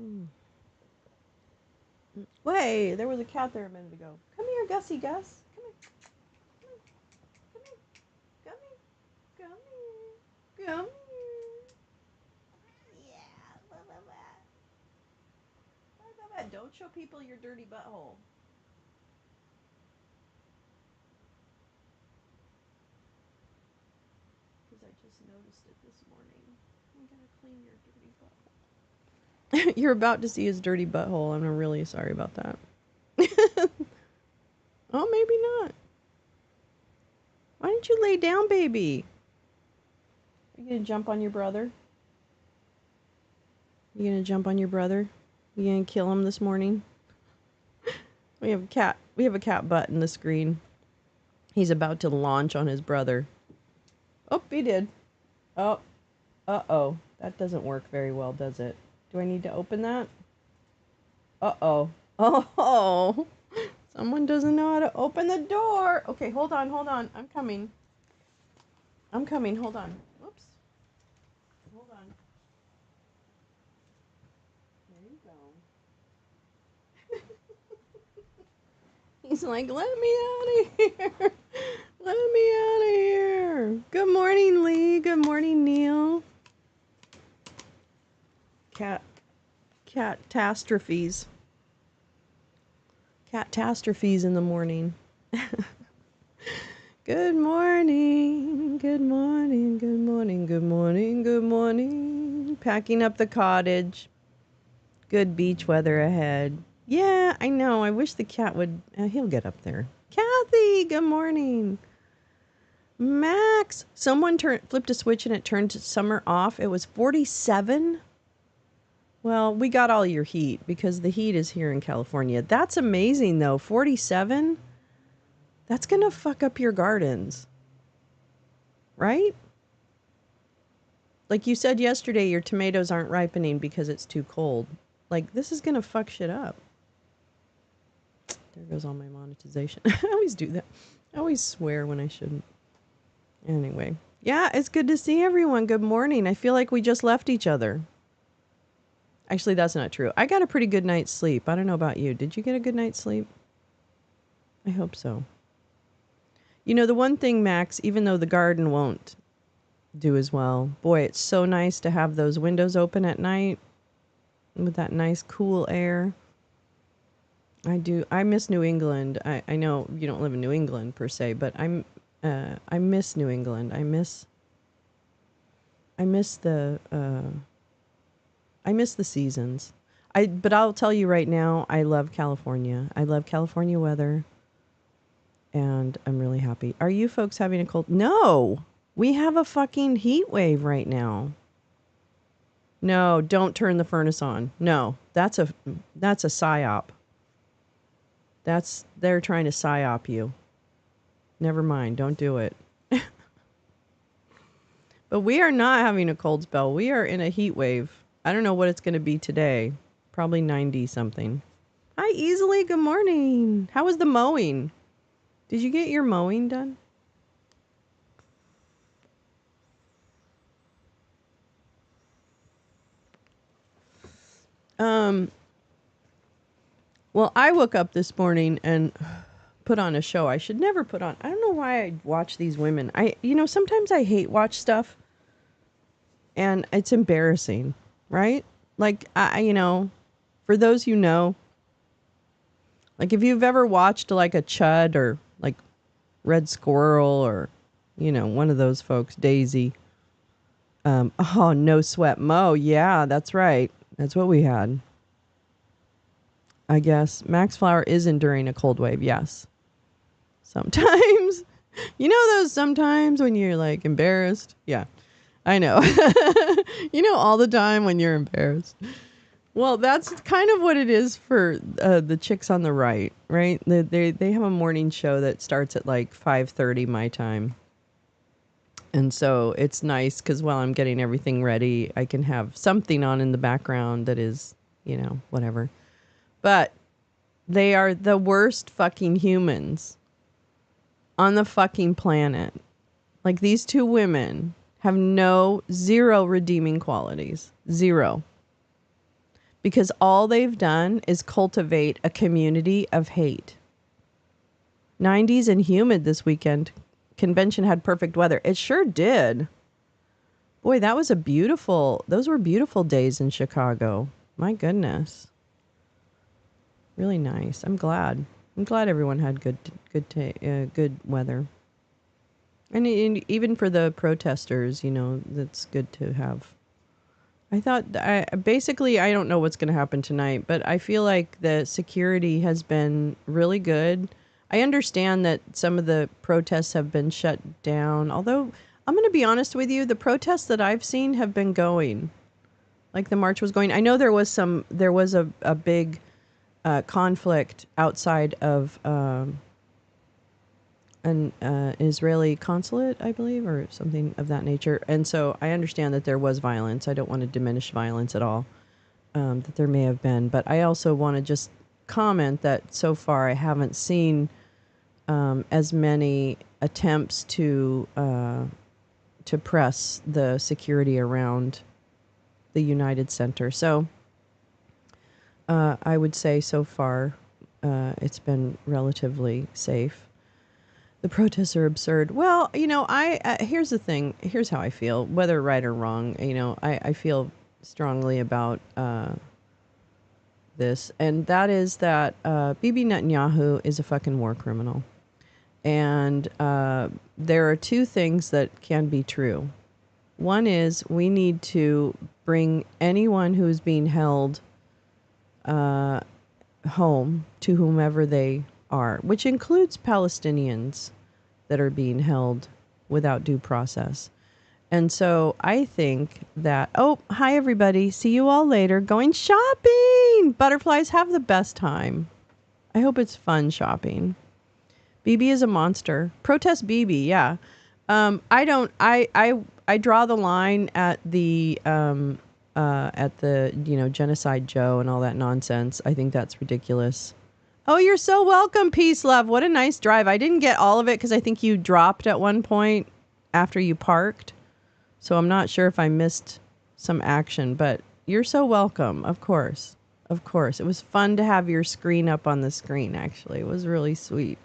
Mm. Wait, there was a cat there a minute ago. Come here, Gussie Gus. Come here. Come here. Come here. Come here. Come here. Yeah. Blah, blah, blah. Blah, blah, blah. Don't show people your dirty butthole. Because I just noticed it this morning. I'm going to clean your dirty butthole. You're about to see his dirty butthole. I'm really sorry about that. Oh, maybe not. Why didn't you lay down, baby? Are you going to jump on your brother? You going to jump on your brother? You going to kill him this morning? We have a cat. We have a cat butt in the screen. He's about to launch on his brother. Oh, he did. Oh. Uh-oh. That doesn't work very well, does it? Do I need to open that? Uh-oh. Oh. Someone doesn't know how to open the door. Okay, hold on, hold on. I'm coming. I'm coming. Hold on. Whoops. Hold on. There you go. He's like, let me out of here. Let me out of here. Good morning, Lee. Good morning, Neil. Catastrophes. Catastrophes in the morning. Good morning. Good morning. Good morning. Good morning. Good morning. Packing up the cottage. Good beach weather ahead. Yeah, I know. I wish the cat would. He'll get up there. Kathy, good morning. Max, someone flipped a switch and it turned summer off. It was 47. Well, we got all your heat because the heat is here in California. That's amazing, though. 47? That's going to fuck up your gardens. Right? Like you said yesterday, your tomatoes aren't ripening because it's too cold. Like, this is going to fuck shit up. There goes all my monetization. I always do that. I always swear when I shouldn't. Anyway. Yeah, it's good to see everyone. Good morning. I feel like we just left each other. Actually, that's not true. I got a pretty good night's sleep. I don't know about you. Did you get a good night's sleep? I hope so. You know, the one thing, Max, even though the garden won't do as well, boy, it's so nice to have those windows open at night with that nice cool air. I do. I miss New England. I know you don't live in New England per se, but I miss New England. I miss the seasons. But I'll tell you right now, I love California. I love California weather. And I'm really happy. Are you folks having a cold? No. We have a fucking heat wave right now. No, don't turn the furnace on. No. That's a psyop. They're trying to psyop you. Never mind, don't do it. But we are not having a cold spell. We are in a heat wave. I don't know what it's going to be today. Probably 90 something. Hi, Easily. Good morning. How was the mowing? Did you get your mowing done? Well, I woke up this morning and put on a show I should never put on. I don't know why I watch these women. Sometimes I hate watch stuff and it's embarrassing, right? Like, for those you know, like if you've ever watched like a Chud or like Red Squirrel or, one of those folks, Daisy. Oh, No Sweat Mo. Yeah, that's right. That's what we had. I guess Max Flower is enduring a cold wave. Yes. Sometimes, those sometimes when you're like embarrassed. Yeah, I know. All the time when you're embarrassed. Well, that's kind of what it is for the chicks on the right? They have a morning show that starts at like 5:30 my time. And so it's nice because while I'm getting everything ready, I can have something on in the background that is, whatever. But they are the worst fucking humans on the fucking planet. Like these two women have zero redeeming qualities. Zero. because all they've done is cultivate a community of hate. 90s and humid this weekend. Convention had perfect weather. It sure did. Boy, those were beautiful days in Chicago. My goodness. Really nice. I'm glad. I'm glad everyone had good weather. And even for the protesters, that's good to have. I don't know what's going to happen tonight, but I feel like the security has been really good. I understand that some of the protests have been shut down, although I'm going to be honest with you, the protests that I've seen have been going. Like the march was going. I know there was a big conflict outside of an Israeli consulate, I believe, or something of that nature. And so I understand that there was violence. I don't want to diminish violence at all, that there may have been. But I also want to just comment that so far I haven't seen as many attempts to press the security around the United Center. So I would say so far it's been relatively safe. The protests are absurd. Well, here's the thing. Here's how I feel, whether right or wrong. I feel strongly about this, and that is that Bibi Netanyahu is a fucking war criminal. And there are two things that can be true. One is we need to bring anyone who's being held home to whomever they are, which includes Palestinians that are being held without due process. And so I think that, hi everybody, see you all later, going shopping. Butterflies, have the best time. I hope it's fun shopping. Bibi is a monster. Protest Bibi, yeah. I draw the line at the Genocide Joe and all that nonsense. I think that's ridiculous. Oh, you're so welcome, Peace Love. What a nice drive. I didn't get all of it because I think you dropped at one point after you parked. So I'm not sure if I missed some action, but you're so welcome. Of course. Of course. It was fun to have your screen up on the screen, actually. It was really sweet.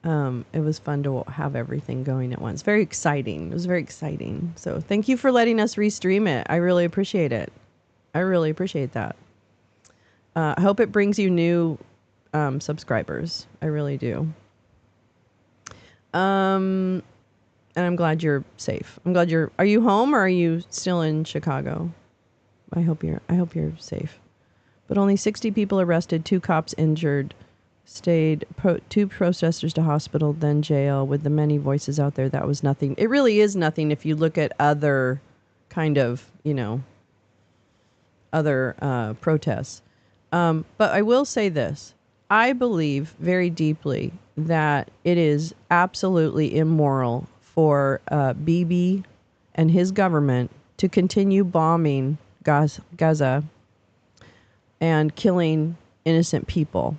It was fun to have everything going at once. Very exciting. It was very exciting. So thank you for letting us restream it. I really appreciate it. I really appreciate that. I hope it brings you new subscribers. I really do. And I'm glad you're safe. I'm glad are you home or are you still in Chicago? I hope you're safe. But only 60 people arrested, 2 cops injured. Stayed 2 protesters to hospital, then jail. With the many voices out there, that was nothing. It really is nothing if you look at other kind of, other protests. But I will say this. I believe very deeply that it is absolutely immoral for Bibi and his government to continue bombing Gaza and killing innocent people.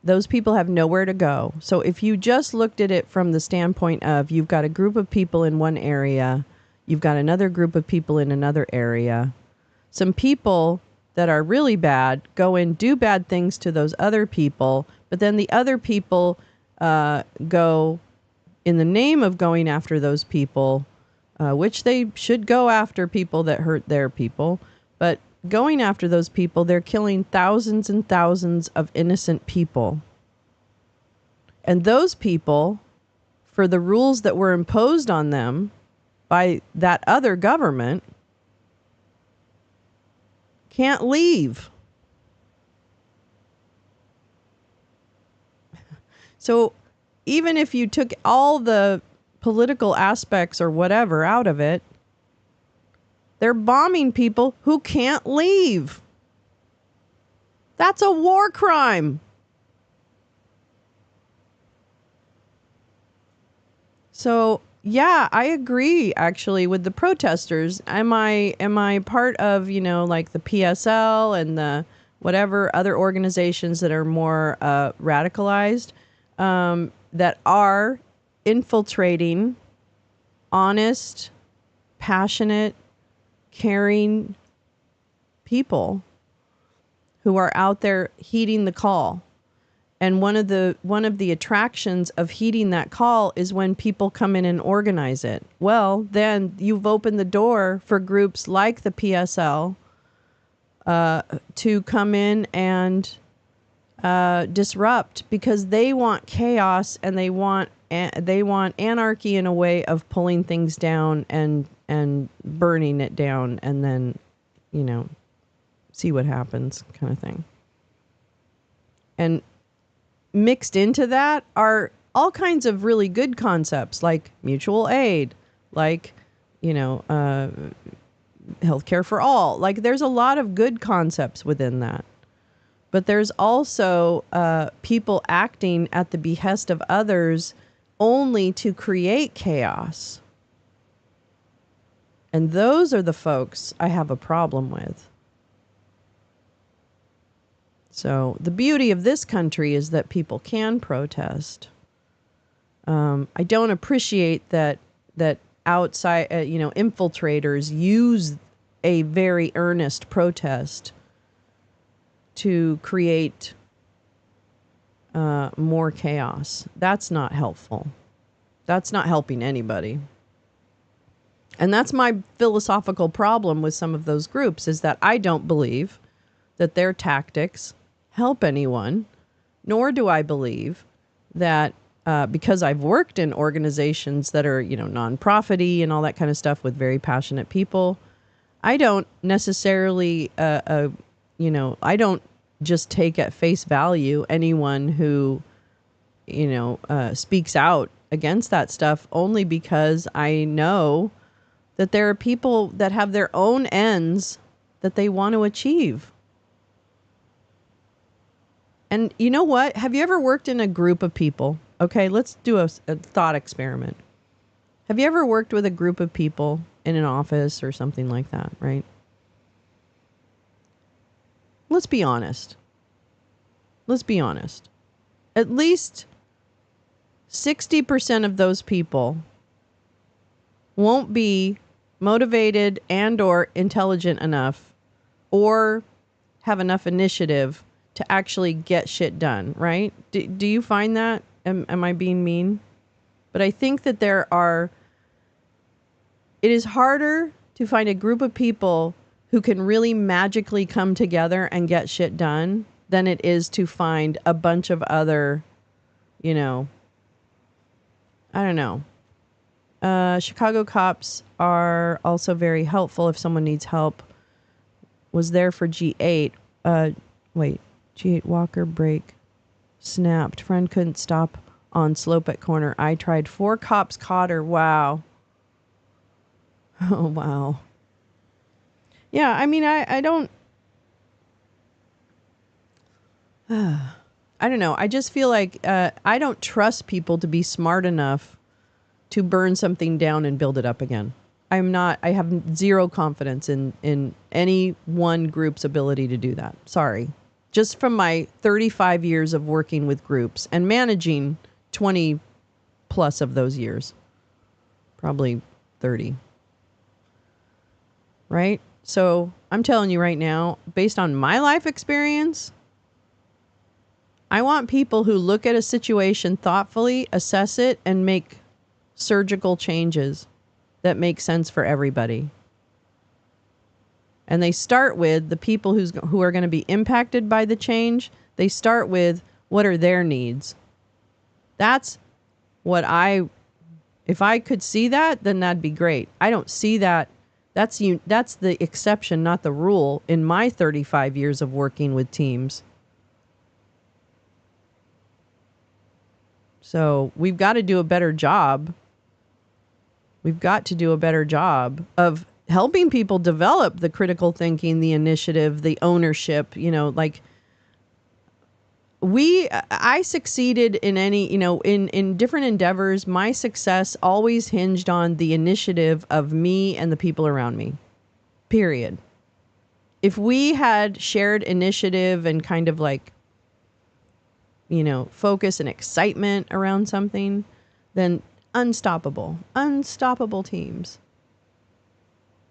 Those people have nowhere to go. So if you just looked at it from the standpoint of you've got a group of people in one area, you've got another group of people in another area, some people that are really bad go and do bad things to those other people, but then the other people go in the name of going after those people, which they should go after people that hurt their people, but going after those people, they're killing thousands and thousands of innocent people. And those people, for the rules that were imposed on them by that other government, can't leave. So even if you took all the political aspects or whatever out of it, they're bombing people who can't leave. That's a war crime. So, yeah, I agree actually with the protesters. Am I part of, like the PSL and the whatever other organizations that are more radicalized that are infiltrating honest, passionate, caring people who are out there heeding the call. And one of the attractions of heeding that call is when people come in and organize it. Well, then you've opened the door for groups like the PSL to come in and disrupt, because they want chaos and they want anarchy in a way of pulling things down and burning it down, and then, see what happens, kind of thing. And mixed into that are all kinds of really good concepts like mutual aid, like, healthcare for all. Like, there's a lot of good concepts within that. But there's also people acting at the behest of others only to create chaos. And those are the folks I have a problem with. So the beauty of this country is that people can protest. I don't appreciate that outside, infiltrators use a very earnest protest to create more chaos. That's not helpful. That's not helping anybody. And that's my philosophical problem with some of those groups, is that I don't believe that their tactics help anyone, nor do I believe that because I've worked in organizations that are, nonprofit-y and all that kind of stuff with very passionate people, I don't necessarily, I don't just take at face value anyone who, speaks out against that stuff, only because I know that there are people that have their own ends that they want to achieve. And you know what? Have you ever worked in a group of people? Okay, let's do a thought experiment. Have you ever worked with a group of people in an office or something like that, right? Let's be honest. Let's be honest. At least 60% of those people won't be motivated and or intelligent enough or have enough initiative to actually get shit done, right? Do you find that? Am I being mean? But I think that it is harder to find a group of people who can really magically come together and get shit done than it is to find a bunch of other, I don't know. Chicago cops are also very helpful if someone needs help. Was there for G8. G8 Walker brake snapped. Friend couldn't stop on slope at corner. I tried. 4 cops caught her. Wow. Oh, wow. Yeah, I mean, I don't... I don't know. I just feel like I don't trust people to be smart enough to burn something down and build it up again. I have zero confidence in any one group's ability to do that. Sorry. Just from my 35 years of working with groups and managing 20 plus of those years. Probably 30. Right? So I'm telling you right now, based on my life experience, I want people who look at a situation thoughtfully, assess it, and make surgical changes that make sense for everybody. And they start with the people who are going to be impacted by the change. They start with, what are their needs? That's what if I could see that, then that'd be great. I don't see that. That's the exception, not the rule, in my 35 years of working with teams. So we've got to do a better job. We've got to do a better job of helping people develop the critical thinking, the initiative, the ownership, I succeeded in any, in different endeavors. My success always hinged on the initiative of me and the people around me, period. If we had shared initiative and kind of focus and excitement around something, then unstoppable teams.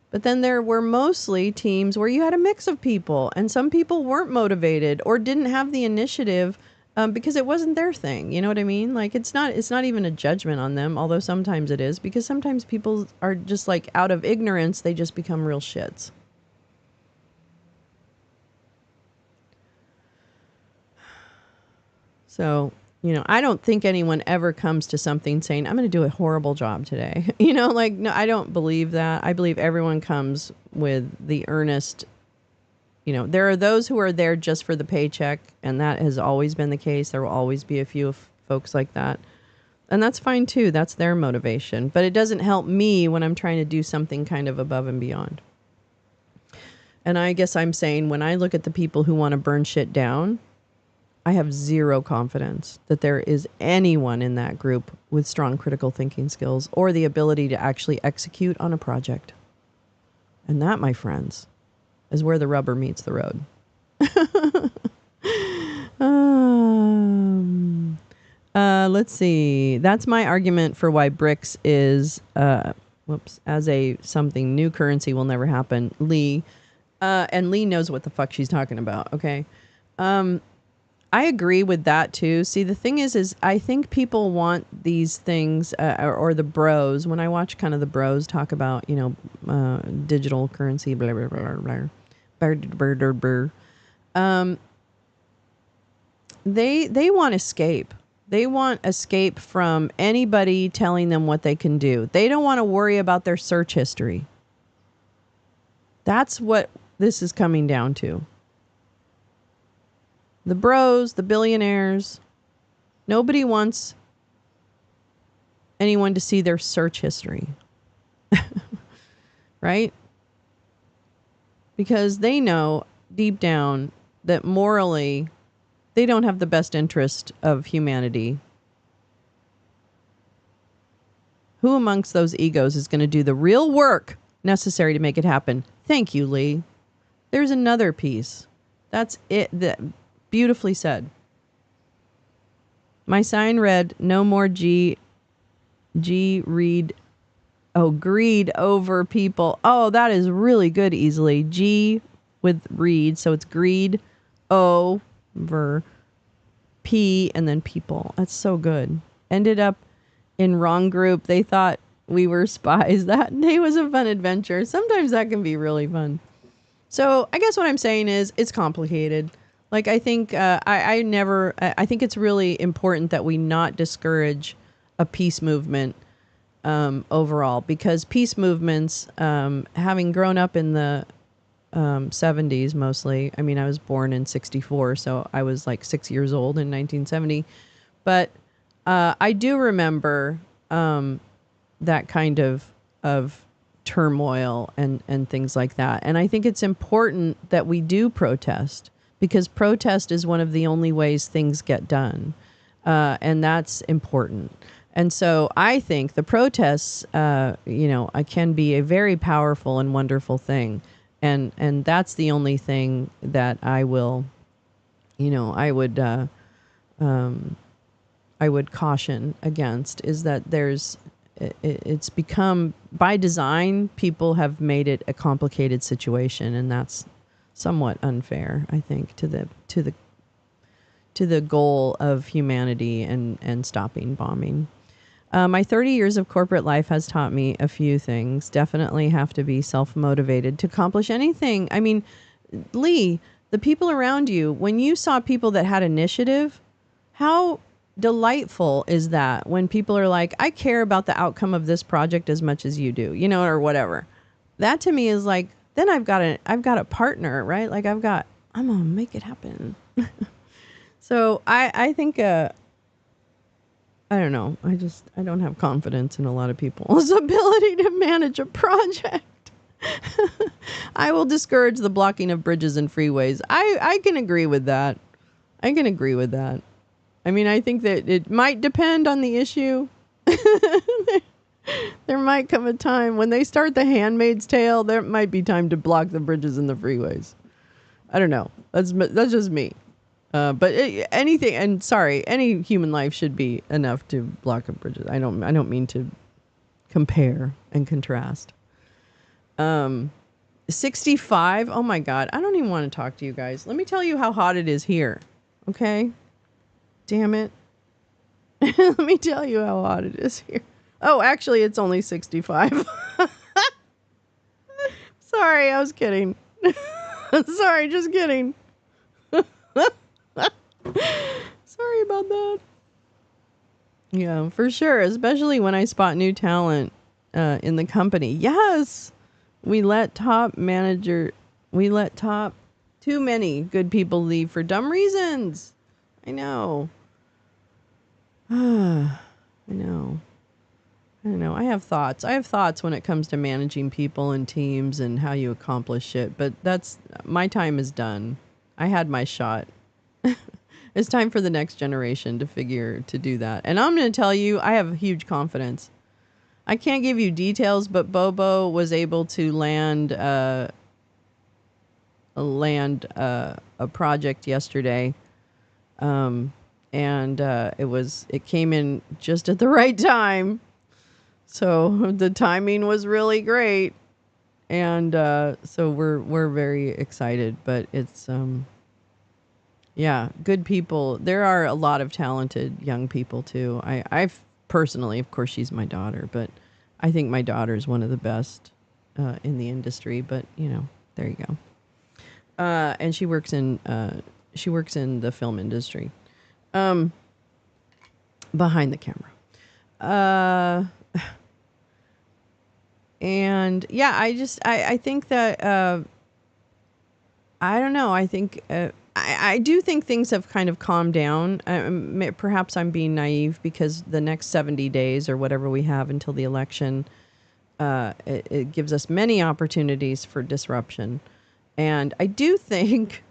But then there were mostly teams where you had a mix of people, and some people weren't motivated or didn't have the initiative because it wasn't their thing. You know what I mean? Like it's not even a judgment on them, although sometimes it is, because sometimes people are just like out of ignorance, they just become real shits. So, I don't think anyone ever comes to something saying, I'm going to do a horrible job today. Like, no, I don't believe that. I believe everyone comes with the earnest, there are those who are there just for the paycheck, and that has always been the case. There will always be a few folks like that. And that's fine too. That's their motivation. But it doesn't help me when I'm trying to do something kind of above and beyond. And I guess I'm saying when I look at the people who want to burn shit down, I have zero confidence that there is anyone in that group with strong critical thinking skills or the ability to actually execute on a project. And that, my friends, is where the rubber meets the road. Let's see. That's my argument for why BRICS is, as a something new currency will never happen. Lee, and Lee knows what the fuck she's talking about. Okay. I agree with that too. See, the thing is I think people want these things, or the bros. When I watch kind of the bros talk about, digital currency, blah blah blah blah, blah, blah, blah. They want escape. They want escape from anybody telling them what they can do. They don't want to worry about their search history. That's what this is coming down to. The bros, the billionaires, nobody wants anyone to see their search history. Right? Because they know deep down that morally they don't have the best interest of humanity. Who amongst those egos is going to do the real work necessary to make it happen? Thank you, Lee. There's another piece. That's it. Beautifully said. My sign read, no more greed over people. Oh, that is really good, easily. G with read, so it's greed, over P, and then people. That's so good. Ended up in wrong group. They thought we were spies. That day was a fun adventure. Sometimes that can be really fun. So I guess what I'm saying is it's complicated. Like, I think I think it's really important that we not discourage a peace movement overall, because peace movements, having grown up in the 70s mostly, I mean, I was born in 64, so I was like 6 years old in 1970. But I do remember that kind of turmoil and things like that. And I think it's important that we do protest, because protest is one of the only ways things get done. And that's important. And so I think the protests, can be a very powerful and wonderful thing. And that's the only thing that I will, I would caution against, is that it's become, by design, people have made it a complicated situation, and that's somewhat unfair, I think, to the goal of humanity and stopping bombing. My 30 years of corporate life has taught me a few things. Definitely have to be self-motivated to accomplish anything. I mean, Lee, the people around you, when you saw people that had initiative, how delightful is that when people are like, I care about the outcome of this project as much as you do, or whatever. That to me is like, then I've got a partner, right? Like I'm gonna make it happen. So I think, I don't know. I don't have confidence in a lot of people's ability to manage a project. I will discourage the blocking of bridges and freeways. I can agree with that. I mean, I think that it might depend on the issue. There might come a time when they start The Handmaid's Tale, there might be time to block the bridges and the freeways. I don't know. That's just me. But anything, and sorry, any human life should be enough to block a bridges. I don't mean to compare and contrast. 65. Oh my God. I don't even want to talk to you guys. Let me tell you how hot it is here. Okay? Damn it. Let me tell you how hot it is here. Oh, actually, it's only 65. Sorry, I was kidding. Sorry, just kidding. Sorry about that. Yeah, for sure. Especially when I spot new talent in the company. Yes, we let we let top too many good people leave for dumb reasons. I know. I know. I don't know. I have thoughts. I have thoughts when it comes to managing people and teams and how you accomplish it. But that's my time is done. I had my shot. It's time for the next generation to do that. And I'm going to tell you, I have huge confidence. I can't give you details, but Bobo was able to land a project yesterday, and it came in just at the right time. So the timing was really great, and so we're very excited. But it's yeah, good people. There are a lot of talented young people too. I've personally, of course, she's my daughter, but I think my daughter is one of the best in the industry. But there you go. And she works in the film industry, behind the camera. And yeah, I think that I don't know. I think I do think things have kind of calmed down. Perhaps I'm being naive because the next 70 days or whatever we have until the election, it gives us many opportunities for disruption. And I do think,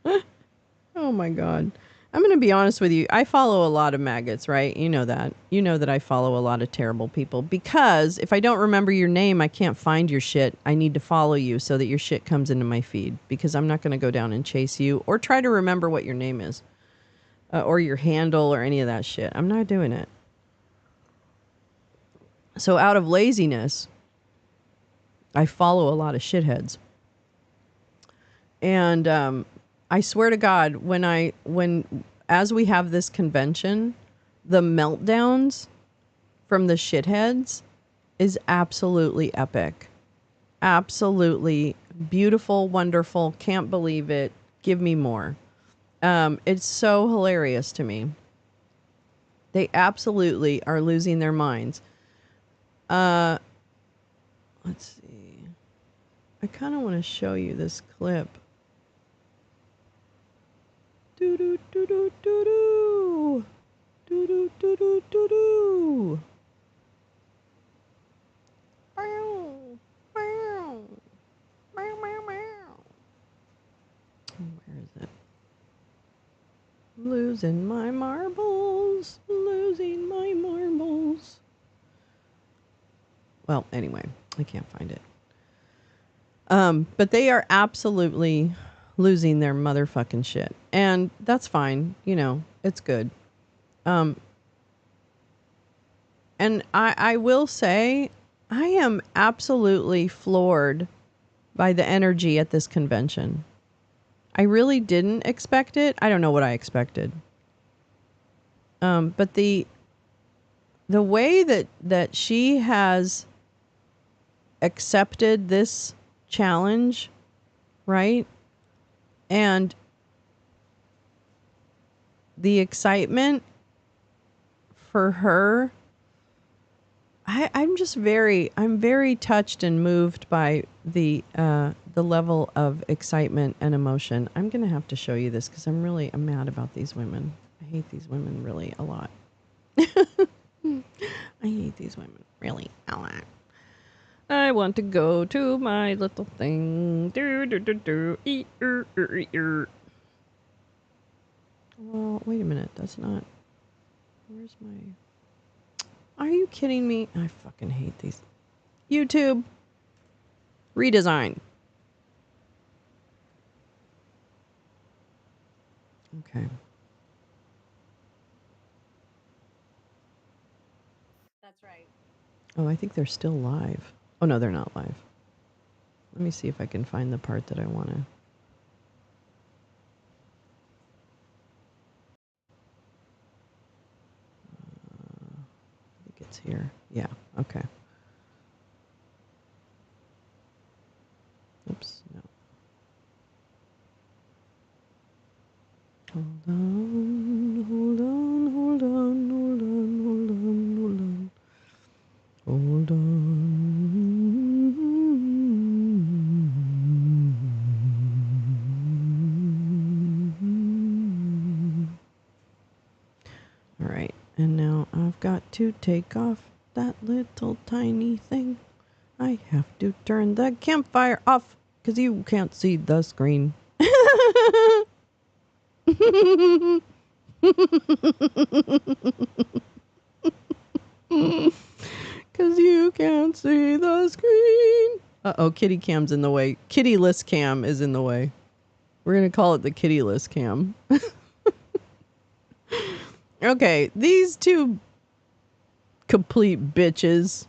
oh my God, I'm going to be honest with you. I follow a lot of maggots, right? You know that. You know that I follow a lot of terrible people because if I don't remember your name, I can't find your shit. I need to follow you so that your shit comes into my feed because I'm not going to go down and chase you or try to remember what your name is or your handle or any of that shit. I'm not doing it. So out of laziness, I follow a lot of shitheads. And I swear to God, as we have this convention, the meltdowns from the shitheads is absolutely epic. Absolutely beautiful, wonderful, can't believe it. Give me more. It's so hilarious to me. They absolutely are losing their minds. Let's see. I kind of want to show you this clip. Do do do do do do. Do do do do do do. Meow, meow, meow, meow, meow. Where is it? Losing my marbles. Losing my marbles. Well, anyway, I can't find it. But they are absolutely losing their motherfucking shit. And that's fine. It's good. And I will say, I am absolutely floored by the energy at this convention. I really didn't expect it. I don't know what I expected. But the way that she has accepted this challenge, right? And the excitement for her, I'm very touched and moved by the level of excitement and emotion. I'm gonna have to show you this because I'm mad about these women. I hate these women really a lot. I hate these women really a lot. I want to go to my little thing. Well, wait a minute. That's not. Where's my. Are you kidding me? I fucking hate these. YouTube. Redesign. Okay. That's right. Oh, I think they're still live. Oh, no, they're not live. Let me see if I can find the part that I want to. I think it's here. Yeah. Okay. Oops. No. Hold on. Hold on. Hold on. Hold on. Hold on. Hold on. Hold on. All right. And now I've got to take off that little tiny thing. I have to turn the campfire off because you can't see the screen. Because you can't see the screen. Uh-oh, kitty cam's in the way. Kitty-less cam is in the way. We're going to call it the kitty-less cam. Okay, these two complete bitches.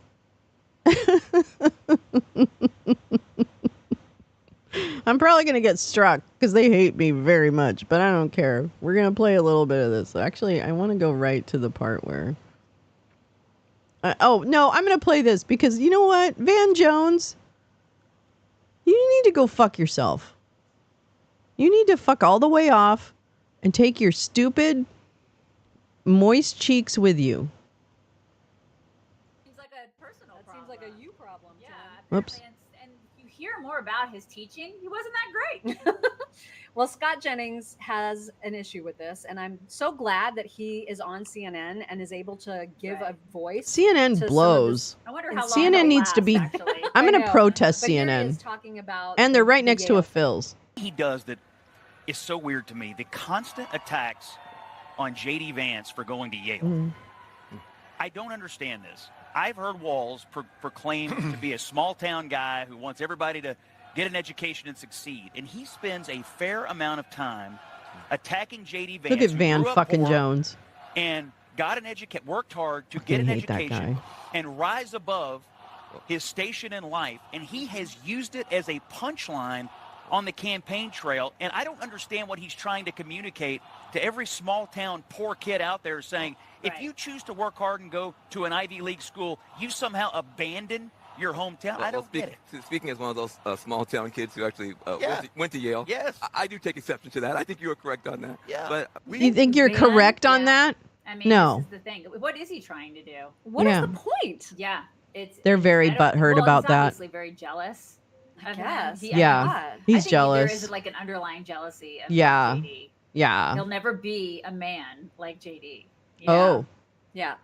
I'm probably going to get struck because they hate me very much, but I don't care. We're going to play a little bit of this. Actually, I want to go right to the part where... oh, no, I'm going to play this because you know what? Van Jones, you need to go fuck yourself. You need to fuck all the way off and take your stupid, moist cheeks with you. Seems like a personal problem. Seems like a you problem. Yeah, Whoops. and you hear more about his teaching. He wasn't that great. Well, Scott Jennings has an issue with this, and I'm so glad that he is on CNN and is able to give a voice. CNN to blows. I wonder how long CNN it'll needs to last, be... actually. I'm going to protest but here he CNN. is talking about And they're the- right the next to Yale a Phil's. He does that is so weird to me. The constant attacks on J.D. Vance for going to Yale. Mm. I don't understand this. I've heard Walls proclaim to be a small-town guy who wants everybody to get an education and succeed. And he spends a fair amount of time attacking J.D. Vance. Look at who Van grew up fucking poor Jones. and got an worked hard to I get an hate that education guy. and rise above his station in life. And he has used it as a punchline on the campaign trail. And I don't understand what he's trying to communicate to every small town poor kid out there, saying, if you choose to work hard and go to an Ivy League school, you somehow abandon your hometown. I don't get it. Speaking as one of those small town kids who actually went to Yale, Yes. I do take exception to that. I think you are correct on that. Yeah. But You think you're Van, correct on yeah. that? I mean, No. this is the thing. What is he trying to do? What is Yeah. the point? Yeah, it's. They're very I don't- butthurt well, about he's that. Obviously, very jealous. I of him. guess. Yeah. God. He's I think jealous. There is like an underlying jealousy of Yeah. JD. Yeah. He'll never be a man like JD. Oh. Yeah.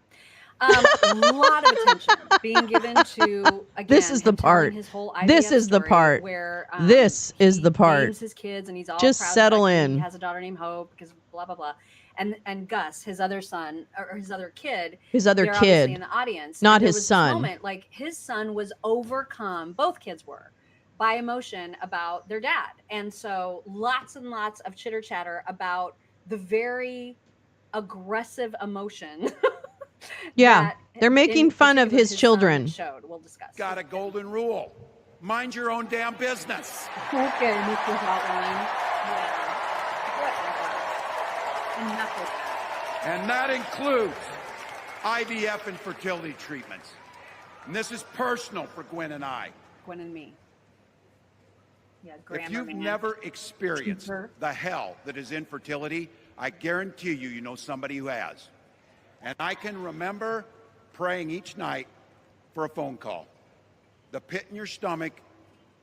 A lot of attention being given to, again, This is the him telling part. His whole This IVF is the story part. Where, This is he the part. names his kids and he's all Just proud of the settle fact that in. He has a daughter named Hope because blah blah blah, and Gus, his other son or his other kid, His other they're obviously kid. in the audience. Not And there his was this son. Moment, like his son was overcome. Both kids were by emotion about their dad, and so lots and lots of chitter chatter about the very aggressive emotion. Yeah. that They're making in fun of particular his son children. Showed. We'll discuss. Got a golden rule. Mind your own damn business. Okay, Mr. Hotline. Whatever. Enough with that. And that includes IVF and fertility treatments. And this is personal for Gwen and I. Gwen and me. Yeah, If grammar, you've man. never experienced Cheaper. the hell that is infertility, I guarantee you, you know somebody who has. And I can remember praying each night for a phone call. The pit in your stomach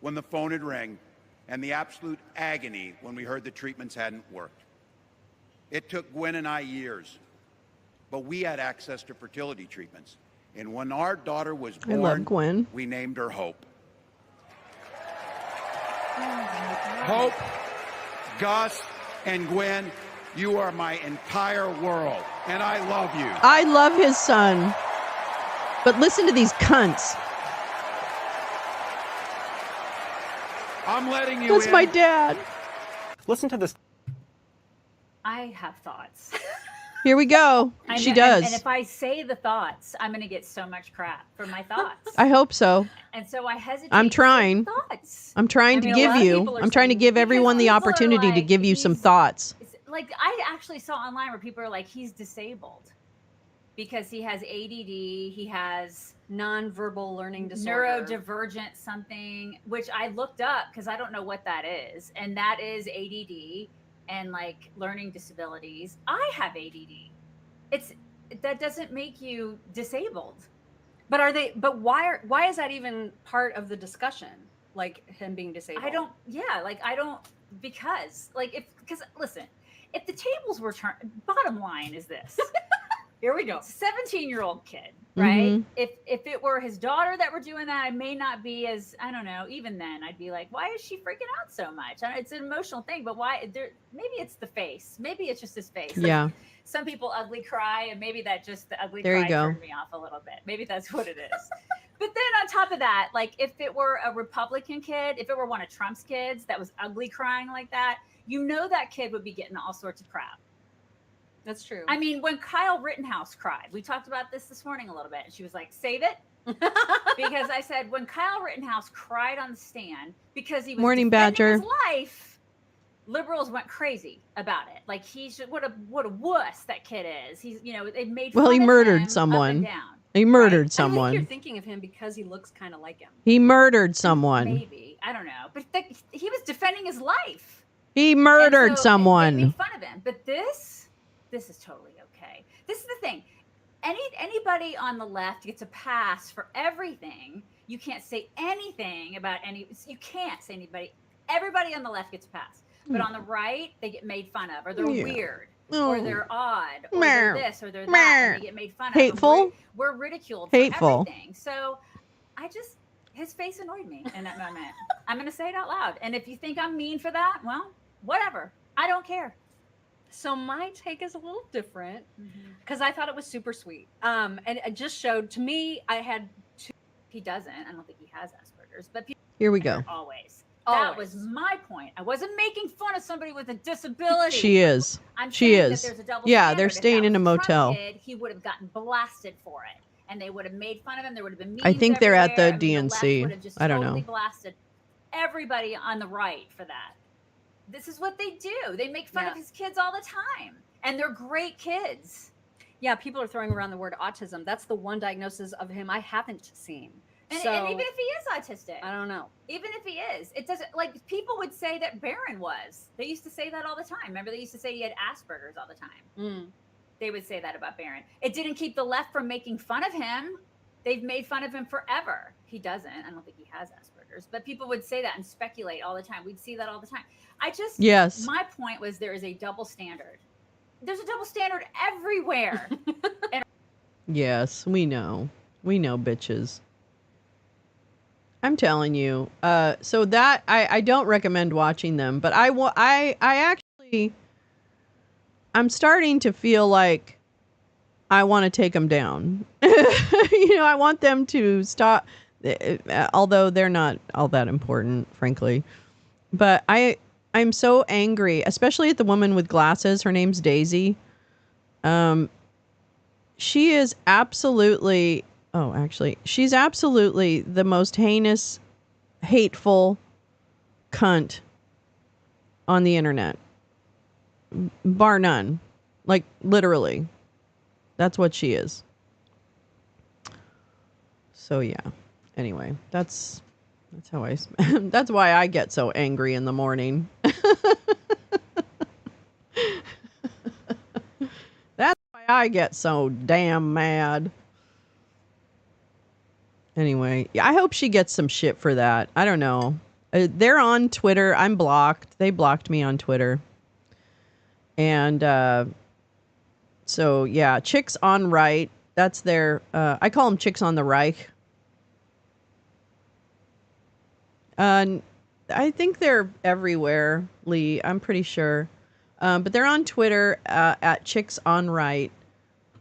when the phone had rang, and the absolute agony when we heard the treatments hadn't worked. It took Gwen and I years, but we had access to fertility treatments. And when our daughter was I love born, Gwen. we named her Hope. Hope, Gus, and Gwen, you are my entire world, and I love you. I love his son. But listen to these cunts. I'm letting you That's in. my dad. Listen to this. I have thoughts. Here we go. I She know, does. And if I say the thoughts, I'm going to get so much crap for my thoughts. I hope so. And so I hesitate. I'm to say trying. the thoughts. I'm trying to mean, a give lot of you. people are I'm trying to saying- give everyone the Because people are opportunity to like, give you some he's- thoughts. It's like I actually saw online where people are like, he's disabled because he has ADD, he has nonverbal learning disorder. neurodivergent something, which I looked up because I don't know what that is, and that is ADD and like learning disabilities. I have ADD. That doesn't make you disabled. But are they? But why is that even part of the discussion? Like him being disabled? I don't. Yeah, like I don't because listen, if the tables were turned, bottom line is this. Here we go. It's a 17-year-old kid, right? Mhm. If it were his daughter that were doing that, I may not be as, I don't know, even then I'd be like, why is she freaking out so much? It's an emotional thing, but why maybe it's the face. Maybe it's just his face. Like, Yeah. some people ugly cry, and maybe that just the ugly There you cry go. turned me off a little bit. Maybe that's what it is. But then on top of that, like if it were a Republican kid, if it were one of Trump's kids that was ugly crying like that, that kid would be getting all sorts of crap. That's true. I mean, when Kyle Rittenhouse cried, we talked about this morning a little bit, and she was like, save it. Because I said, when Kyle Rittenhouse cried on the stand because he was Morning, defending Badger. his life, liberals went crazy about it. Like he should, what a wuss that kid is. He's, they made fun Well, he of murdered him someone. up and down. He murdered I think someone. you're thinking of him because he looks kind of like him. He murdered someone. Maybe, I don't know, but he was defending his life. He And murdered so someone. They made fun of him, but this is totally okay. This is the thing. Anybody on the left gets a pass for everything. You can't say anything about you can't say anybody. Everybody on the left gets a pass, but on the right they get made fun of, or they're Yeah. weird, Oh. or they're odd, or Meh. they're this, or they're that, Meh. and they get made fun of. Hateful. We're ridiculed Hateful. for everything. So his face annoyed me in that moment. I'm going to say it out loud. And if you think I'm mean for that, well, whatever. I don't care. So my take is a little different because I thought it was super sweet. And it just showed to me. I had He doesn't. I don't think he has Asperger's, but people Here we go. always. That Always. was my point. I wasn't making fun of somebody with a disability. She is. I'm She saying is. That there's a double Yeah, standard. they're If staying that in a was Trump motel. Kid, he would have gotten blasted for it, and they would have made fun of him. There would have been memes I think they're at the everywhere. I mean, DNC. left would have just I don't totally know. blasted everybody on the right for that. This is what they do. They make fun Yeah. of his kids all the time, and they're great kids. Yeah, people are throwing around the word autism. That's the one diagnosis of him I haven't seen. And, So, and even if he is autistic, I don't know. even if he is, it doesn't, like, people would say that Barron was. They used to say that all the time. Remember, they used to say he had Asperger's all the time. Mm. They would say that about Barron. It didn't keep the left from making fun of him. They've made fun of him forever. He doesn't. I don't think he has Asperger's, but people would say that and speculate all the time. We'd see that all the time. Yes. My point was there is a double standard. There's a double standard everywhere. Yes, we know. We know, bitches. I'm telling you. So that I don't recommend watching them, but I actually I'm starting to feel like I want to take them down. I want them to stop, although they're not all that important, frankly. But I'm so angry, especially at the woman with glasses. Her name's Daisy. She is absolutely, she's absolutely the most heinous, hateful cunt on the internet. Bar none. Like, literally. That's what she is. So, yeah. Anyway, that's how that's why I get so angry in the morning. That's why I get so damn mad. Anyway, I hope she gets some shit for that. I don't know. They're on Twitter. I'm blocked. They blocked me on Twitter. And so, yeah, Chicks on Right. That's their, I call them Chicks on the Reich. I think they're everywhere, Lee. I'm pretty sure. But they're on Twitter at Chicks on Right.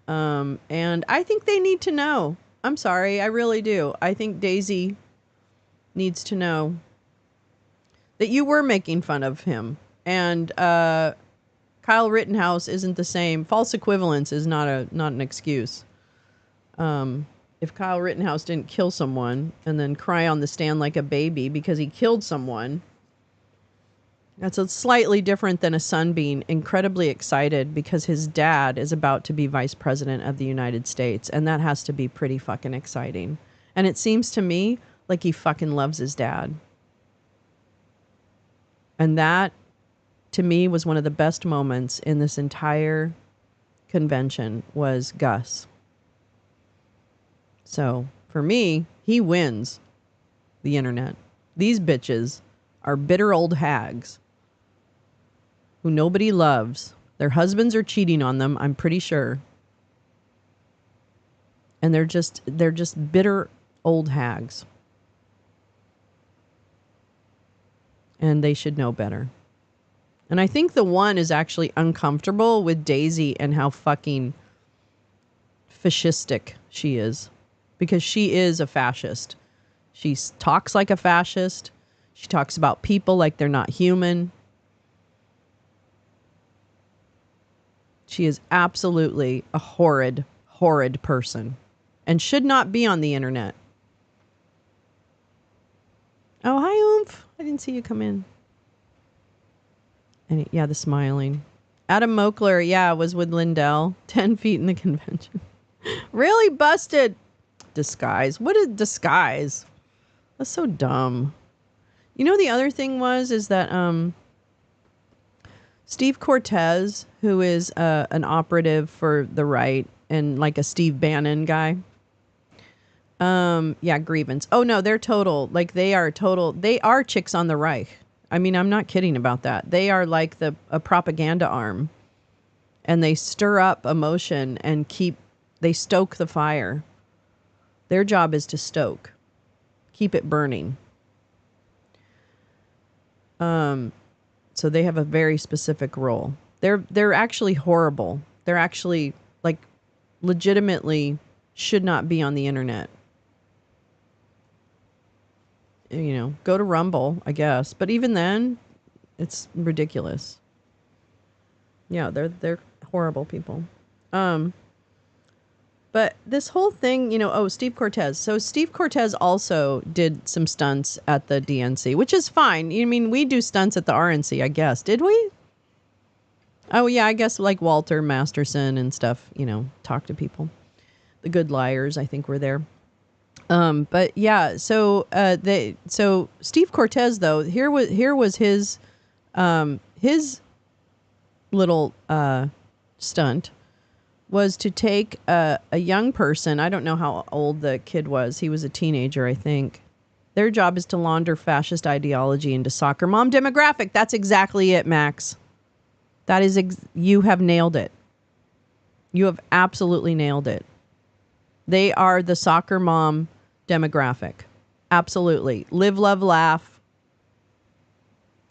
And I think they need to know. I'm sorry. I really do. I think Daisy needs to know that you were making fun of him. And Kyle Kyle Rittenhouse isn't the same. False equivalence is not an excuse. If Kyle Rittenhouse didn't kill someone and then cry on the stand like a baby because he killed someone, that's a slightly different than a son being incredibly excited because his dad is about to be vice president of the United States. And that has to be pretty fucking exciting. And it seems to me like he fucking loves his dad. And that, to me, was one of the best moments in this entire convention was Gus. So, for me, he wins the internet. These bitches are bitter old hags who nobody loves. Their husbands are cheating on them, I'm pretty sure. And they're just bitter old hags. And they should know better. And I think the one is actually uncomfortable with Daisy and how fucking fascistic she is. Because she is a fascist. She talks like a fascist. She talks about people like they're not human. She is absolutely a horrid, horrid person. And should not be on the internet. Oh, hi, Oomph. I didn't see you come in. And yeah, the smiling. Adam Mokler, yeah, was with Lindell. 10 feet in the convention. Really busted. Disguise. What is disguise? That's so dumb. You know, the other thing is that Steve Cortez, who is an operative for the right and like a Steve Bannon guy. Yeah, grievance. Oh no, they're total. Like they are chicks on the Reich. I mean, I'm not kidding about that. They are like a propaganda arm. And they stir up emotion and they stoke the fire. Their job is to stoke. Keep it burning. So they have a very specific role. They're actually horrible. They're actually like legitimately should not be on the internet. You know, go to Rumble, I guess. But even then, it's ridiculous. Yeah, they're horrible people. But this whole thing, you know, Steve Cortez. So Steve Cortez also did some stunts at the DNC, which is fine. I mean, we do stunts at the RNC, I guess. Did we? Oh, yeah, I guess like Walter Masterson and stuff, you know, talk to people. The Good Liars, I think, were there. But yeah, so Steve Cortez, though, here was his little stunt. Was to take a young person. I don't know how old the kid was. He was a teenager, I think. Their job is to launder fascist ideology into soccer mom demographic. That's exactly it, Max. That is, you have nailed it. You have absolutely nailed it. They are the soccer mom demographic. Absolutely. Live, love, laugh.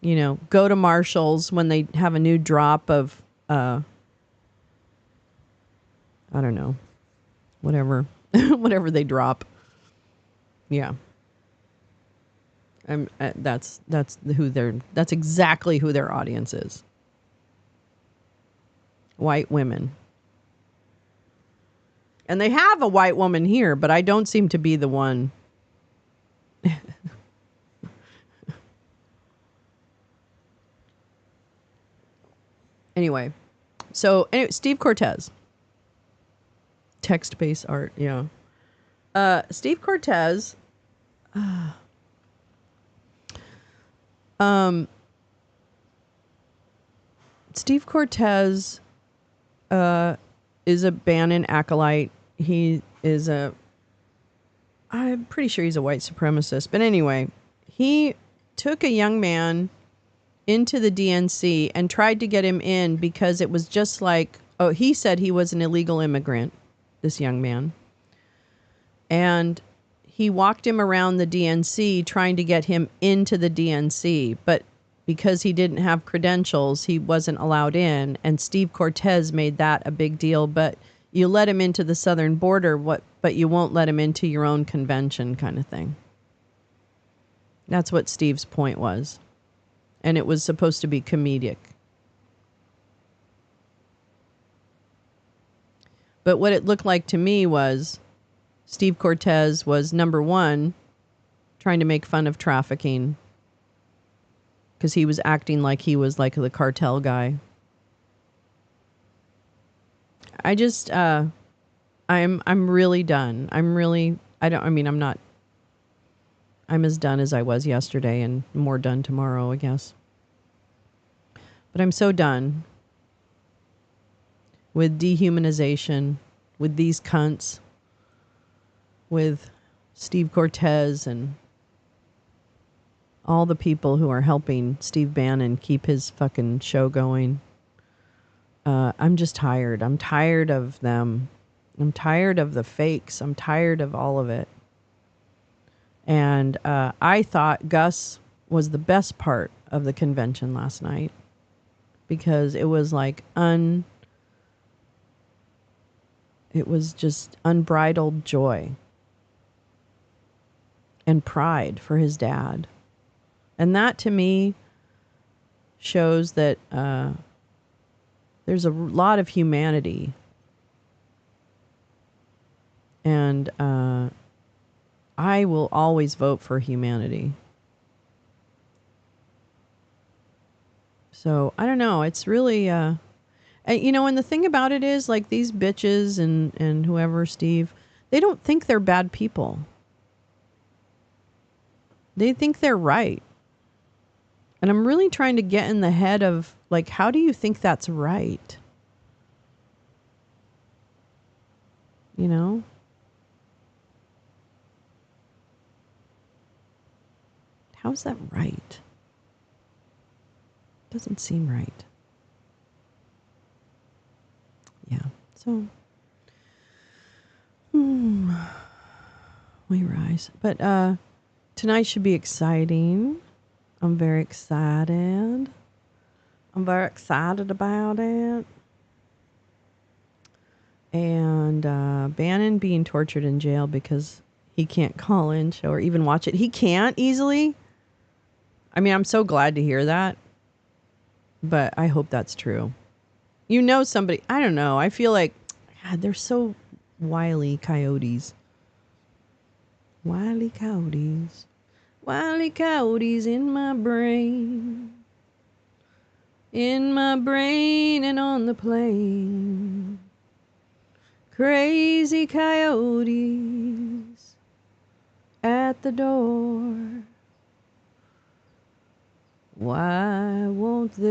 You know, go to Marshall's when they have a new drop of, I don't know, whatever they drop. Yeah. That's exactly who their audience is. White women. And they have a white woman here, but I don't seem to be the one. Anyway, Steve Cortez. Text-based art, yeah. Steve Cortez. Steve Cortez is a Bannon acolyte. He is I'm pretty sure he's a white supremacist. But anyway, he took a young man into the DNC and tried to get him in because it was just like, he said he was an illegal immigrant, this young man. And he walked him around the DNC trying to get him into the DNC. But because he didn't have credentials, he wasn't allowed in. And Steve Cortez made that a big deal. But you let him into the southern border, but you won't let him into your own convention kind of thing. That's what Steve's point was. And it was supposed to be comedic. But what it looked like to me was Steve Cortez was, number one, trying to make fun of trafficking because he was acting like he was like the cartel guy. I just, I'm really done. I'm as done as I was yesterday and more done tomorrow, I guess. But I'm so done with dehumanization, with these cunts, with Steve Cortez and all the people who are helping Steve Bannon keep his fucking show going. I'm just tired. I'm tired of them. I'm tired of the fakes. I'm tired of all of it. And I thought Gus was the best part of the convention last night because it was like it was just unbridled joy and pride for his dad. And that to me shows that there's a lot of humanity. And I will always vote for humanity. So I don't know. It's really, and the thing about it is, like, these bitches and whoever, Steve, they don't think they're bad people. They think they're right. And I'm really trying to get in the head of, like, how do you think that's right? You know? How's that right? Doesn't seem right. Yeah. So, we rise. But tonight should be exciting. I'm very excited. I'm very excited about it. And Bannon being tortured in jail because he can't call in show or even watch it. He can't easily. I mean, I'm so glad to hear that. But I hope that's true. You know somebody, I don't know. I feel like, God, they're so wily coyotes. Wily coyotes. Wily coyotes in my brain. In my brain and on the plain. Crazy coyotes at the door. Why won't they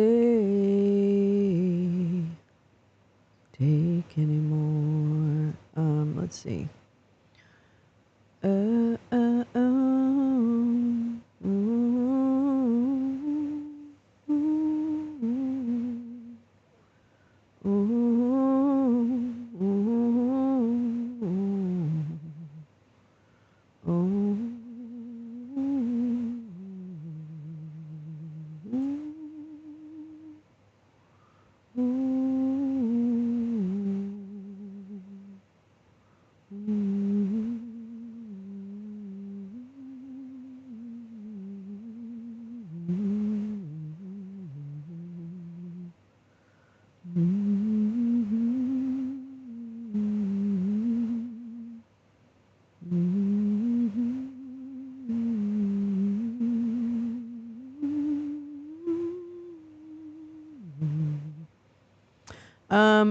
take any more? Let's see.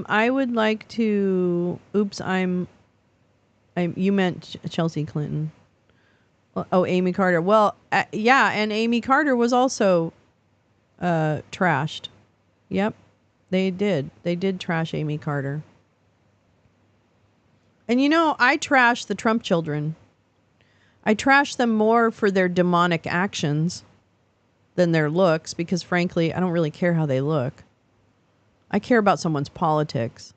I would like to. Oops, you meant Chelsea Clinton. Oh, Amy Carter. Well, yeah, and Amy Carter was also trashed. Yep, they did. They did trash Amy Carter. And I trash the Trump children. I trash them more for their demonic actions than their looks because, frankly, I don't really care how they look. I care about someone's politics.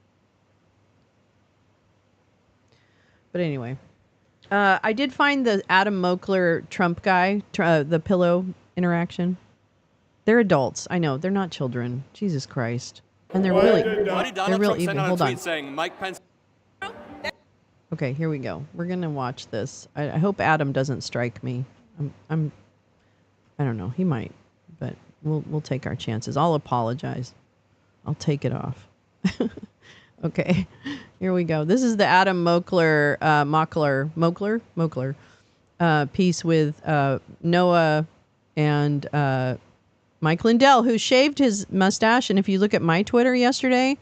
But anyway, I did find the Adam Mokler Trump guy, the pillow interaction. They're adults. I know. They're not children. Jesus Christ. And they're really, they're real evil. Hold on. Saying Mike Pence. Okay, here we go. We're going to watch this. I hope Adam doesn't strike me. I don't know. He might, but we'll take our chances. I'll apologize. I'll take it off. Okay, here we go. This is the Adam Moakler piece with Noah and Mike Lindell, who shaved his mustache. And if you look at my Twitter yesterday,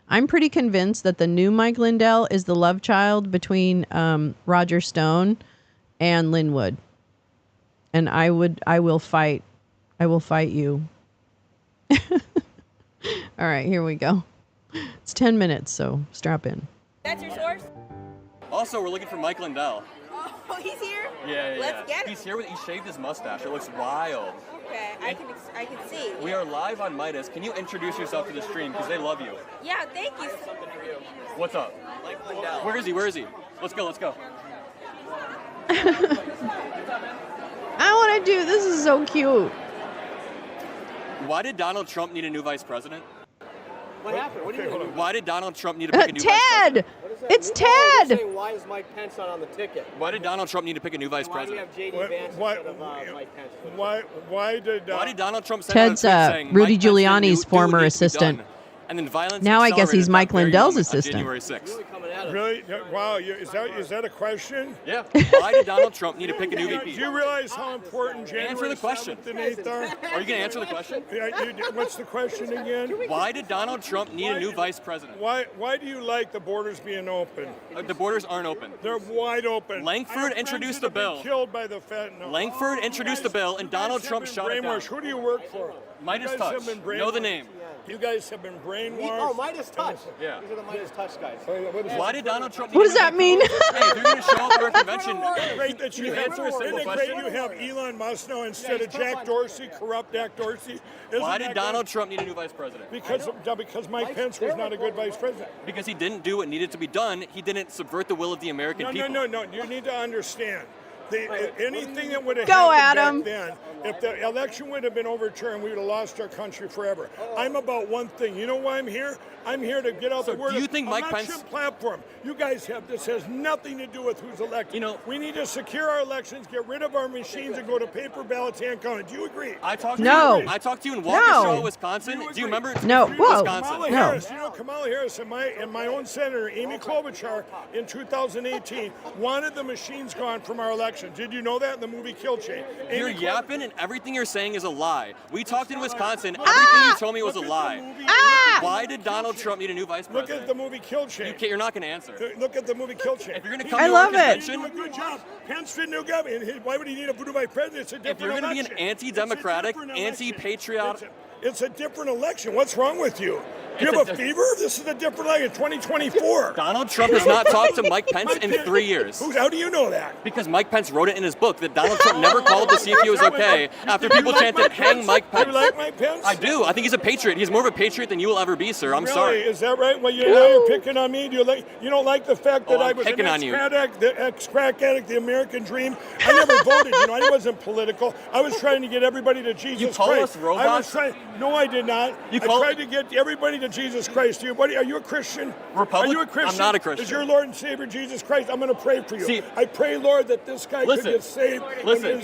I'm pretty convinced that the new Mike Lindell is the love child between Roger Stone and Linwood. And I will fight you. All right, here we go. It's 10 minutes, so strap in. That's your source? Also, we're looking for Mike Lindell. Oh, he's here? Yeah. Let's get him. He's here. He shaved his mustache. It looks wild. Okay, I can see. We are live on Midas. Can you introduce yourself to the stream? Because they love you. Yeah, thank you. What's up? Mike Lindell. Where is he? Let's go. I want to do this. Is so cute. Why did Donald Trump need a new vice president? What happened? What are you doing? Why did Donald Trump need to pick a new vice Ted! president? It's You're Ted! saying, why is Mike Pence not on the ticket? Why did Donald Trump need to pick a new vice Why do we president? have J.D. Vance instead of Mike Pence? Why did Donald Trump send Ted's out a tweet saying Rudy Mike Pence Giuliani's didn't do what former needs to be assistant. done? And then violence Now I guess he's accelerated Mike that very Lindell's moment on assistant. January 6th. really? Wow, is that a question? Yeah. Why did Donald Trump need to pick a new Do VP? you realize how important January Answer the question. 7th and 8th are? Are you going to answer the question? What's the question again? Why did Donald Trump need a new vice president? Why do you like the borders being open? The borders aren't open. They're wide open. Langford I have friends introduced that the have been bill. Killed by the fentanyl. Langford introduced the bill, and You guys Donald have Trump been shot it down. brainwashed. Who do you work for? Midas You guys Touch. have been Know the brainwashed. name. You guys have been brainwashed. Oh, Midas Touch. Yeah. These are the Midas Touch guys. Why did Donald Trump? What does that mean? Hey, if you're going to show up for a convention, Great that you Can you have, answer a simple isn't it question? great you have Elon Musk now instead of Jack Dorsey, corrupt Jack Dorsey? Isn't why that did great? Donald Trump need a new vice president? Because Mike Pence was not a good vice president. Because he didn't do what needed to be done. He didn't subvert the will of the American people. No. You need to understand. Anything that would have Go, happened Adam. back then, if the election would have been overturned, we would have lost our country forever. I'm about one thing. You know why I'm here? I'm here to get out So the word. do you think of Mike election Pence- platform? You guys have this has nothing to do with who's elected. You know- we need to secure our elections, get rid of our machines, and go to paper ballots hand counted. Do you agree? I talked to No. you. I talked to you in Waukesha, No. Wisconsin. Do you remember? No. Whoa. Kamala Wisconsin. No. Harris, Kamala Harris and my own senator, Amy Klobuchar, in 2018, wanted the machines gone from our elections. Did you know that in the movie Kill Chain? You're Amy yapping, and everything you're saying is a lie. We talked in Wisconsin. Everything you told me was a lie. Why did Donald Trump need a new vice Look president? at the movie Kill Chain. You're not going to answer. Look at the movie Kill Chain. If you're going to come I to love our it. He's doing convention, a good job. Pence didn't do good. And why would he need a voodoo vice president? It's a different if you're going to be an election. anti-democratic, It's a different election. anti-patriotic, It's a different election. What's wrong with you? Do you It's have a a fever? This is a different election. 2024. Donald Trump has not talked to Mike Pence in 3 years. How do you know that? Because Mike Pence wrote it in his book that Donald Trump never called to see if he was okay after people chanted, "Hang Mike Do you Pence." like Mike Pence? I do. I think he's a patriot. He's more of a patriot than you will ever be, sir. I'm Really? sorry. Is that right? Well, now you're picking on me. You don't like the fact that Oh, I I'm was an picking on you. ex-crack addict, the American dream. I never voted. I wasn't political. I was trying to get everybody to Jesus You call Christ. us robots? No, I did not. You I call- tried to get everybody to Jesus Christ. Are you a Christian? Are you a Christian? I'm not a Christian. Is your Lord and Savior Jesus Christ? I'm going to pray for you. See- I pray, Lord, that this guy Listen. could get saved. Listen.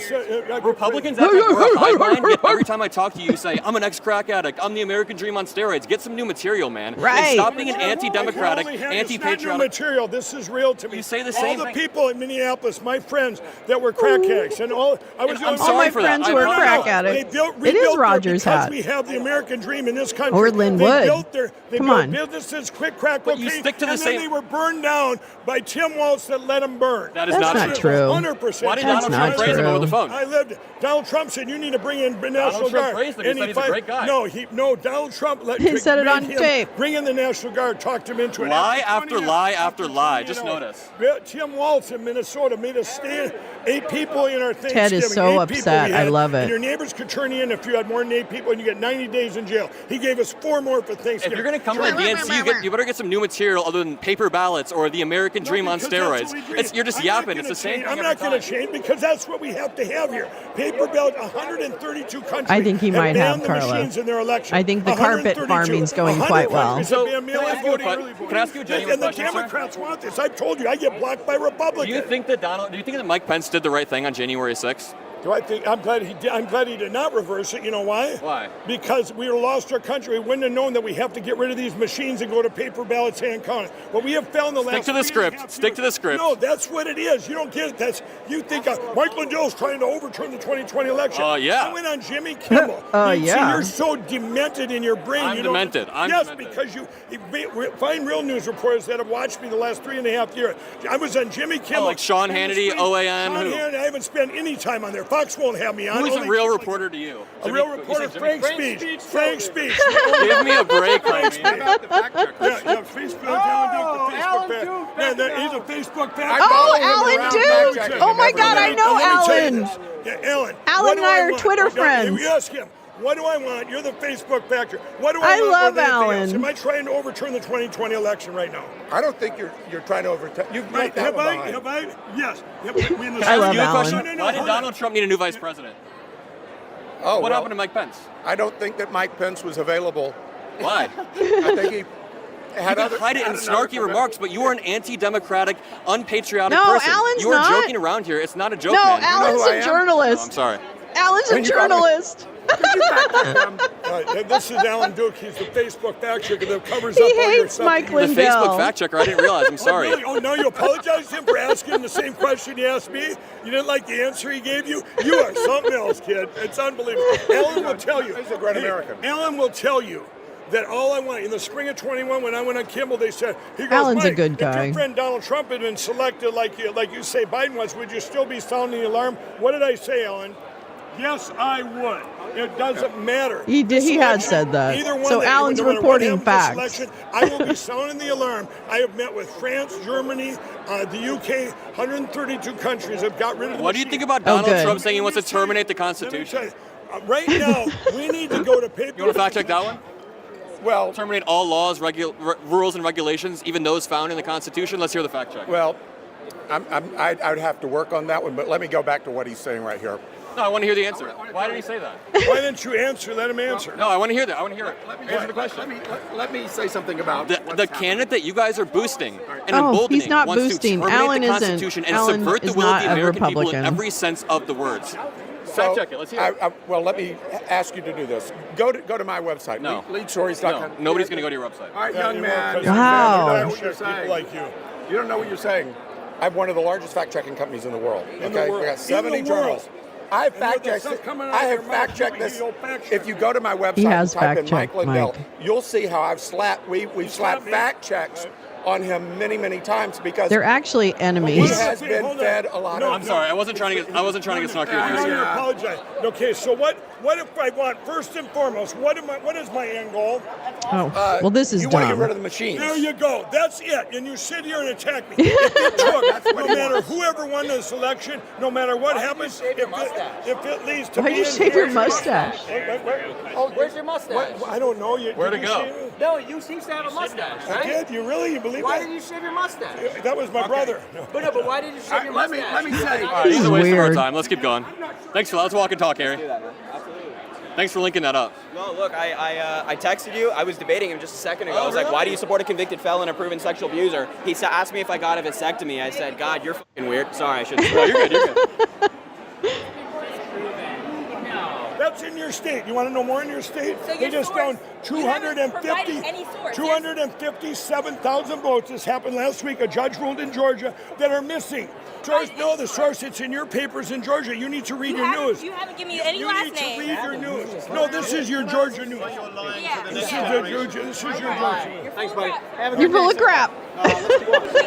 I could Republicans pray. act like we're a hive mind, yet every time I talk to you, you say, "I'm an ex-crack addict. I'm the American dream on steroids." Get some new material, man. Right. And stop being an I can anti-democratic, only have- It's not new anti-patriotic. material. This is real to me. You say the all same the thing. people in Minneapolis, my friends that were crack addicts, and all I was. And I'm doing- sorry my for that. friends I were apologize. crack They addicts. built, It is rebuilt Rogers' because hat. we have the American dream in this country. Or Lynn They Wood. built they Come built on. businesses, quick crack But you cocaine, stick to the and same- then they were burned down by Tim Walz that let them burn. That is That's not not true. true. 100%. Why did That's Donald not Trump praise him true. over the phone? I lived. Donald Trump said you need to bring in the National Trump Guard. praised him. He And said he's a great guy. No. Donald Trump He said it made on him tape. Bring in the National Guard. Talked him into it. Lie After after 20 lie years- after lie. Just notice. Tim Walz in Minnesota made us stand 8 people in our Thanksgiving. Ted is so 8 people upset. we I had, love it. And your neighbors could turn you in if you had more than 8 people, and you get 90 days in jail. He gave us 4 more for Thanksgiving. If you're going to come to the DNC, you better get some new material other than paper ballots or the American dream on Because that's what steroids. we agree. You're just I'm not yapping. gonna It's the same change- thing I'm not every going to time. change because that's what we have to have here. Paper ballot, 132 countries. I think he have might have, banned the Carla. machines in their election. I think the carpet 132. farming's going quite 100 well. countries So, have banned can I mail-in ask you a voting, que- early voting. can I ask you a genuine And the question, sir? Democrats want this. I told you, I get blocked by Do Republicans. you think that Mike Pence did the right thing on January 6th? Do I think I'm glad he did not reverse it. You know why? Why? Because we lost our country. We wouldn't have known that we have to get rid of these machines and go to paper ballots hand counting. What we have found the last Stick to the script. Stick to the script. No, that's what it is. You don't get it. You think Mike Lindell's trying to overturn the 2020 election. Yeah. I went on Jimmy Kimmel. See, you're so demented in your brain. I'm demented. Yes, because you find real news reporters that have watched me the last 3.5 years. I was on Jimmy Kimmel. Like Sean Hannity, OAN. Sean Hannity, I haven't spent any time on there. Fox won't have me on. Who's a real reporter to you? A real reporter, Frank Speech. Frank Speech. Give me a break, Frank. Yeah, Facebook. He's a Facebook fan. Oh, Alan Duke. Oh my God, I know Alan. Yeah, Alan. Alan and I are Twitter friends. You ask him. What do I want? You're the Facebook factor. What do I want? love Alan. Am I trying to overturn the 2020 election right now? I don't think you're trying to overturn. You've made that one behind. Have I? Yes. I love Alan. Why did Donald Trump need a new vice president? Oh, what happened to Mike Pence? I don't think that Mike Pence was available. Why? I think he had you can hide it in snarky remarks, but you are an anti-democratic, unpatriotic No, person. Alan's you are not. joking around here. It's not a joke, No, man. Alan's who I a am? journalist. I'm sorry. Alan's a journalist. This is Alan Duke. He's the Facebook fact checker that covers He up all your hates stuff. Mike The Lindell. Facebook fact checker. I didn't realize. I'm sorry. Really? Oh, no, you apologize to him for asking him the same question you asked me? You didn't like the answer he gave you? You are something else, kid. It's unbelievable. Alan will tell you. He's a great American. Alan will tell you that all I want, in the spring of 21, when I went on Kimmel, they said, he goes, Alan's a Mike, good guy. if your friend Donald Trump had been selected like you say Biden was, would you still be sounding the alarm? What did I say, Alan? Yes, I would. It doesn't matter. He did. He had said that. Either one So that- Alan's no matter what reporting happens to facts. selection, I will be sounding the alarm. I have met with France, Germany, the UK, 132 countries have got rid of the What do you machine. think about Donald good. Trump saying he wants to terminate the Let me Constitution? tell you, right now, we need to go to paper. You want to fact check that one? Well, Terminate all laws, rules, and regulations, even those found in the Constitution? Let's hear the fact check. well, I'd have to work on that one, but let me go back to what he's saying right here. No, I want to hear the answer. Why did he say that? Why didn't you answer? Let him answer. No, I want to hear that. I want to hear it. Answer the question. Let me say something about The candidate that you guys are boosting and Oh, emboldening he's not wants boosting. to terminate Alan the isn't. Constitution and Alan subvert the is will of not the a American people in Republican. every sense of the words. Fact check it. Let's hear it. well, let me ask you to do this. Go to my website. No. Leadstories.com. No, nobody's going to go to your website. All right, young man. Wow. You don't know what you're People saying. like you. You don't know what you're saying. I have one of the largest fact-checking companies in the world. In the Okay, world. we got In 70 the world. journals. I have And with fact the checked. stuff coming out I of have your mouth, fact checked you this. be old fact If you go to my website has and type in fact Mike checked, Lindell, Mike. you'll see how I've slapped. We've slapped slapped me. fact checks on him many times because They're actually he enemies. has been fed a lot I'm sorry. I wasn't trying to get snarky with No, you. you apologize. Okay, so what if I want, first and foremost, what is my end goal? Oh, well, this is you want to get rid dumb. of the machines. There you go. That's it. And you sit here and attack me. If it took, no matter whoever won this election, no matter what happens, if it leads to Why'd you being- shave your mustache? Oh, where's your mustache? I don't know. Where'd did it you go? shave it? No, you seem to have a mustache, I right? did. You really? You believe Why that? did you shave your mustache? That was my brother. No. But why did you shave your mustache? Let me say. All right, he's a waste of our Weird. time. Let's keep going. Thanks for let's walk and talk, Harry. Thanks for linking that up. No, look, I texted you. I was debating him just a second ago. I was like, why do you support a convicted felon or proven sexual abuser? He asked me if I got a vasectomy. I said, God, you're fucking weird. Sorry, I shouldn't. No, you're good. You're good. That's in your state. You want to know more in your state? So They your just source, found you haven't provided any source. 257,000 votes. This happened last week. A judge ruled in Georgia that are missing. Source, no, the source, it's in your papers in Georgia. You need to read your news. You haven't given me any You last need to name. read your news. No, this is your Georgia news. This is your Georgia. This is your Georgia news. Thanks, buddy. You're full of crap.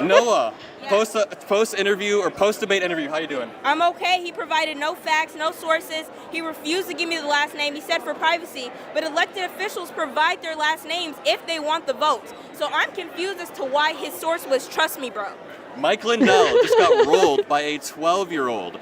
Noah, post interview or post debate interview. How you doing? I'm okay. He provided no facts, no sources. He refused to give me the last name. He said for privacy, but elected officials provide their last names if they want the votes. So I'm confused as to why his source was trust me, bro. Mike Lindell just got rolled by a 12-year-old.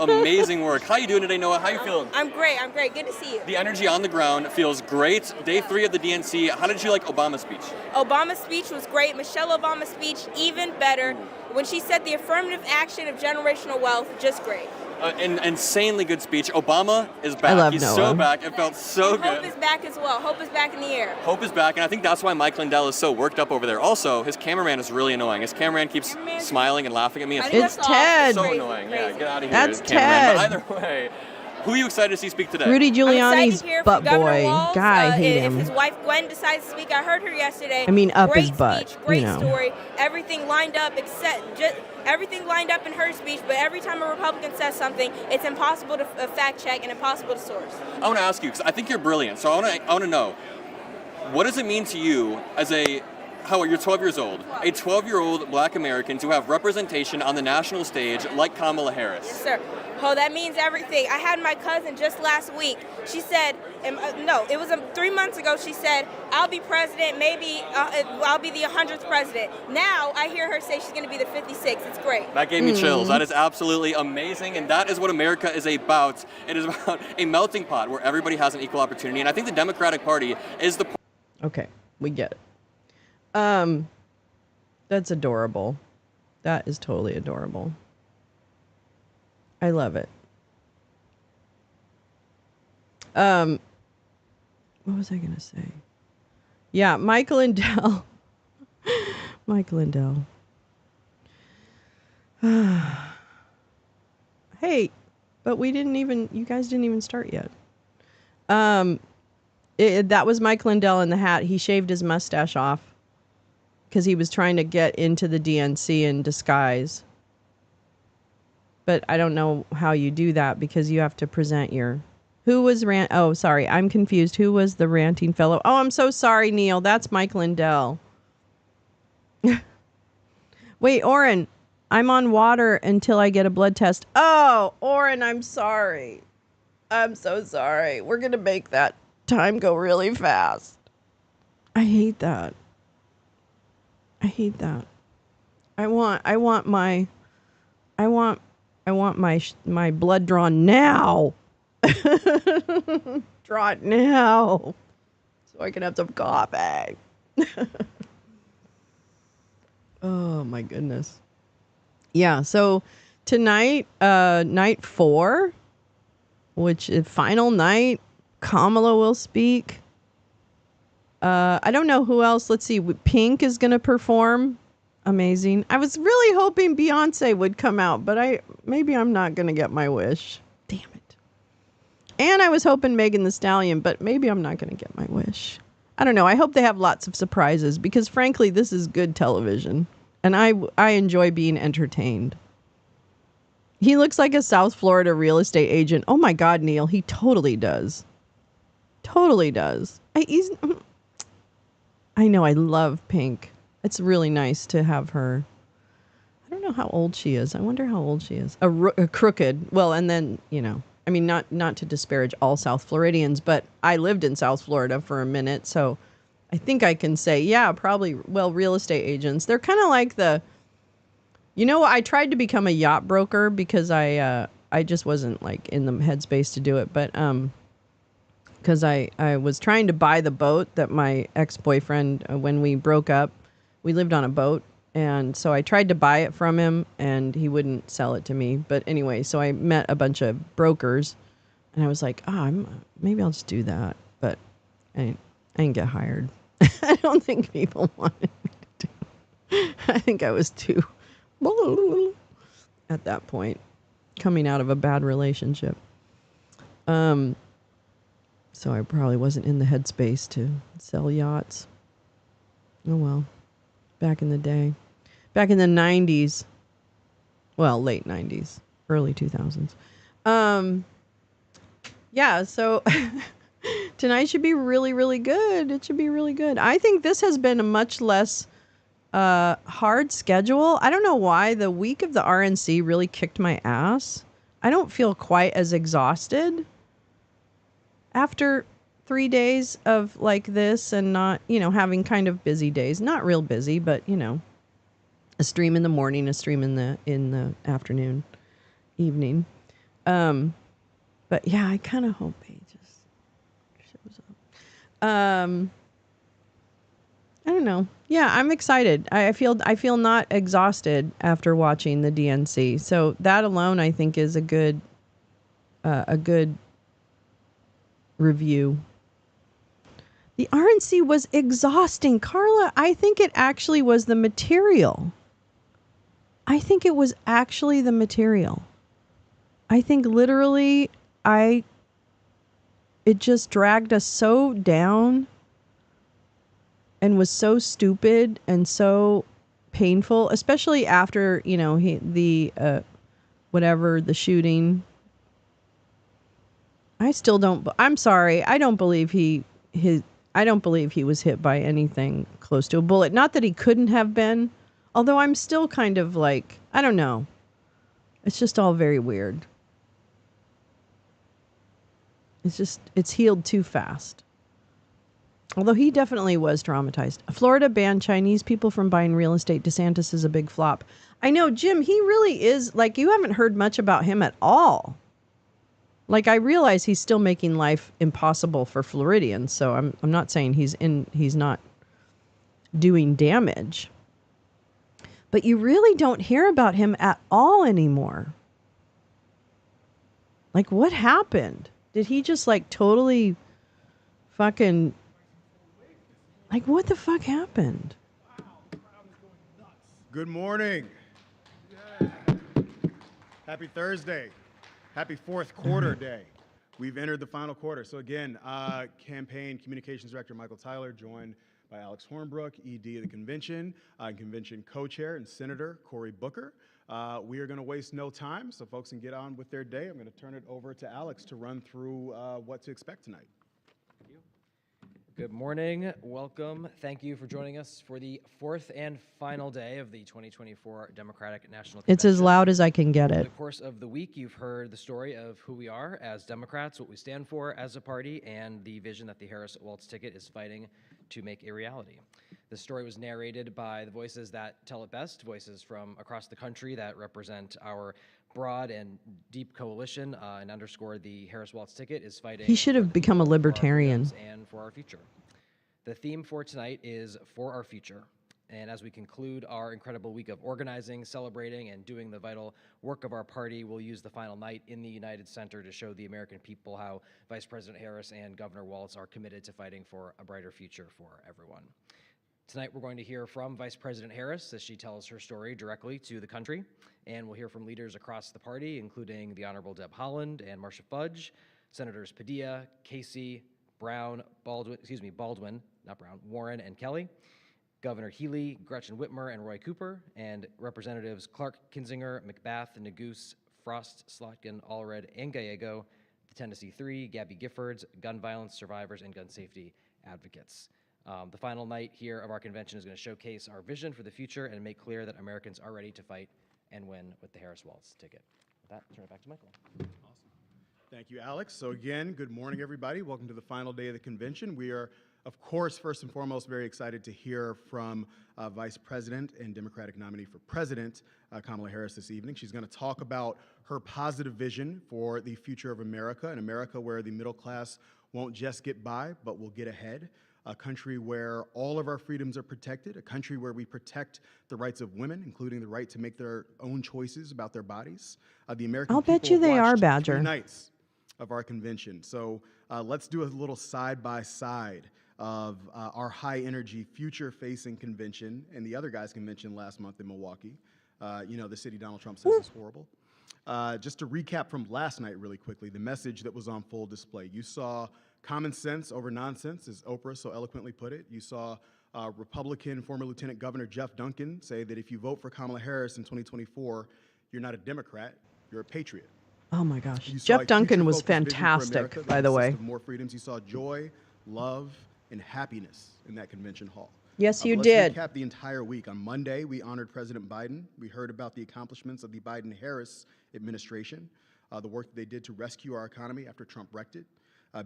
Amazing work. How you doing today, Noah? How you feeling? I'm great. Good to see you. The energy on the ground feels great. Day 3 of the DNC. How did you like Obama's speech? Obama's speech was great. Michelle Obama's speech even better. When she said the affirmative action of generational wealth, just great. An insanely good speech. Obama is back. I love He's Noah. so back. It felt so And Hope good. is back as well. Hope is back in the air. Hope is back, and I think that's why Mike Lindell is so worked up over there. Also, his cameraman is really annoying. His cameraman keeps smiling and laughing at me. I think It's that's awesome. Ted. so Crazy, annoying. crazy. Yeah, get out of here. That's cameraman. Ted. But either way, who are you excited to see speak today? Rudy I'm Giuliani's excited to hear butt from Governor boy. Walz. God, I hate if him. his wife Gwen decides to speak, I heard her yesterday. I mean, up great his butt, Speech, great you know. story. Everything lined up except just everything lined up in her speech. But every time a Republican says something, it's impossible to fact check and impossible to source. I want to ask you because I think you're brilliant. So I want to know, what does it mean to you as a how you're 12 years old, a 12-year-old Black American to have representation on the national stage like Kamala Harris? Yes, sir. Oh, that means everything. I had my cousin just last week. She said, no, it was 3 months ago. She said, I'll be president. Maybe I'll be the 100th president. Now I hear her say she's going to be the 56th. It's great. That gave me chills. That is absolutely amazing, and that is what America is about. It is about a melting pot where everybody has an equal opportunity, and I think the Democratic Party is the. Okay, we get it. That's adorable. That is totally adorable. I love it. What was I gonna say? Yeah, Michael Lindell. Michael Lindell. Hey, but you guys didn't even start yet. That was Mike Lindell in the hat. He shaved his mustache off because he was trying to get into the DNC in disguise. But I don't know how you do that because you have to present your... Oh, sorry. I'm confused. Who was the ranting fellow? Oh, I'm so sorry, Neil. That's Mike Lindell. Wait, Oren. I'm on water until I get a blood test. Oh, Oren, I'm sorry. I'm so sorry. We're going to make that time go really fast. I hate that. I want my blood drawn now. Draw it now so I can have some coffee. Oh my goodness. Yeah, so tonight, night 4, which is final night, Kamala will speak. I don't know who else. Let's see. Pink is going to perform. Amazing. I was really hoping Beyonce would come out, but maybe I'm not going to get my wish. Damn it. And I was hoping Megan Thee Stallion, but maybe I'm not going to get my wish. I don't know. I hope they have lots of surprises because frankly, this is good television and I enjoy being entertained. He looks like a South Florida real estate agent. Oh my God, Neil. He totally does. Totally does. I know. I love Pink. It's really nice to have her. I don't know how old she is. I wonder how old she is. A crooked. Well, and then, I mean, not to disparage all South Floridians, but I lived in South Florida for a minute. So I think I can say, yeah, probably, real estate agents. They're kind of like I tried to become a yacht broker because I just wasn't like in the headspace to do it. But, because I was trying to buy the boat that my ex-boyfriend, when we broke up, we lived on a boat. And so I tried to buy it from him and he wouldn't sell it to me. But anyway, so I met a bunch of brokers and I was like, maybe I'll just do that. But I didn't get hired. I don't think people wanted me to do it. I think I was too at that point, coming out of a bad relationship. So I probably wasn't in the headspace to sell yachts. Oh well. Back in the day. Back in the 90s. Well, late 90s. Early 2000s. Yeah, so tonight should be really, really good. It should be really good. I think this has been a much less hard schedule. I don't know why. The week of the RNC really kicked my ass. I don't feel quite as exhausted after 3 days of like this and not, having kind of busy days. Not real busy, but, a stream in the morning, a stream in the afternoon, evening. But yeah, I kind of hope he just shows up. I don't know. Yeah, I'm excited. I feel not exhausted after watching the DNC. So that alone, I think, is a good a good review. The RNC was exhausting. Carla, I think it actually was the material. I think it was actually the material. I think literally it just dragged us so down and was so stupid and so painful, especially after, the shooting. I still don't, I'm sorry. I don't believe he was hit by anything close to a bullet. Not that he couldn't have been, although I'm still kind of like, I don't know. It's just all very weird. It's healed too fast. Although he definitely was traumatized. Florida banned Chinese people from buying real estate. DeSantis is a big flop. I know, Jim, he really is, like, you haven't heard much about him at all. Like, I realize he's still making life impossible for Floridians, so I'm not saying he's not doing damage. But you really don't hear about him at all anymore. Like, what happened? Did he just, like, totally fucking... Like, what the fuck happened? Good morning. Happy Thursday. Happy fourth quarter day. We've entered the final quarter. So again, Campaign Communications Director Michael Tyler, joined by Alex Hornbrook, ED of the convention, convention co-chair and Senator Cory Booker. We are going to waste no time so folks can get on with their day. I'm going to turn it over to Alex to run through what to expect tonight. Good morning, welcome. Thank you for joining us for the fourth and final day of the 2024 Democratic National Convention. It's as loud as I can get Over it. the course of the week, you've heard the story of who we are as Democrats, what we stand for as a party, and the vision that the Harris-Walz ticket is fighting to make a reality. The story was narrated by the voices that tell it best, voices from across the country that represent our broad and deep coalition and underscore the Harris-Walz ticket is fighting. He should have become a libertarian. And for our future. The theme for tonight is For Our Future. And as we conclude our incredible week of organizing, celebrating, and doing the vital work of our party, we'll use the final night in the United Center to show the American people how Vice President Harris and Governor Walz are committed to fighting for a brighter future for everyone. Tonight, we're going to hear from Vice President Harris as she tells her story directly to the country, and we'll hear from leaders across the party, including the Honorable Deb Haaland and Marcia Fudge, Senators Padilla, Casey, Brown, Baldwin, not Brown, Warren and Kelly, Governor Healy, Gretchen Whitmer, and Roy Cooper, and Representatives Clark, Kinzinger, McBath, Neguse, Frost, Slotkin, Allred, and Gallego, the Tennessee Three, Gabby Giffords, gun violence survivors, and gun safety advocates. The final night here of our convention is going to showcase our vision for the future and make clear that Americans are ready to fight and win with the Harris-Walz ticket. With that, I'll turn it back to Michael. Awesome. Thank you, Alex. So again, good morning, everybody. Welcome to the final day of the convention. We are, of course, first and foremost, very excited to hear from Vice President and Democratic nominee for President, Kamala Harris, this evening. She's going to talk about her positive vision for the future of America, an America where the middle class won't just get by, but will get ahead. A country where all of our freedoms are protected, a country where we protect the rights of women, including the right to make their own choices about their bodies. The American I'll bet you they are, Badger. 3 nights of our convention. So let's do a little side-by-side of our high-energy, future-facing convention and the other guys' convention last month in Milwaukee. The city Donald Trump says is horrible. Just to recap from last night really quickly, the message that was on full display. You saw common sense over nonsense, as Oprah so eloquently put it. You saw Republican former Lieutenant Governor Jeff Duncan say that if you vote for Kamala Harris in 2024, you're not a Democrat, you're a patriot. Oh my gosh. Jeff Duncan was fantastic, by the way. More freedoms. You saw joy, love, and happiness in that convention hall. Yes, you let's did. Recap the entire week. On Monday, we honored President Biden. We heard about the accomplishments of the Biden-Harris administration, the work that they did to rescue our economy after Trump wrecked it,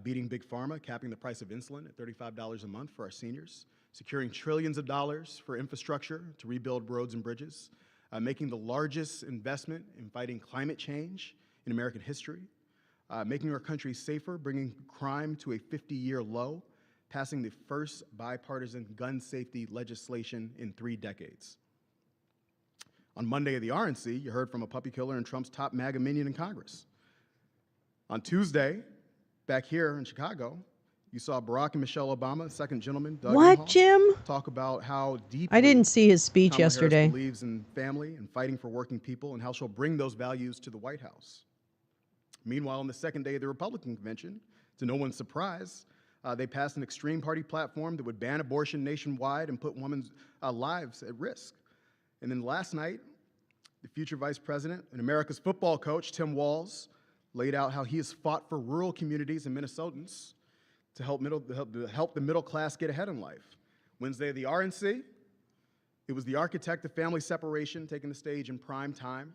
beating Big Pharma, capping the price of insulin at $35 a month for our seniors, securing trillions of dollars for infrastructure to rebuild roads and bridges, making the largest investment in fighting climate change in American history, making our country safer, bringing crime to a 50-year low, passing the first bipartisan gun safety legislation in 3 decades. On Monday at the RNC, you heard from a puppy killer and Trump's top MAGA minion in Congress. On Tuesday, back here in Chicago, you saw Barack and Michelle Obama, second gentleman, Doug What, Emhoff, Jim? talk about how deeply I didn't see his speech Kamala yesterday. Harris believes in family and fighting for working people and how she'll bring those values to the White House. Meanwhile, on the second day of the Republican convention, to no one's surprise, they passed an extreme party platform that would ban abortion nationwide and put women's lives at risk. And then last night, the future vice president and America's football coach, Tim Walz, laid out how he has fought for rural communities and Minnesotans to help the middle class get ahead in life. Wednesday, the RNC, it was the architect of family separation taking the stage in prime time.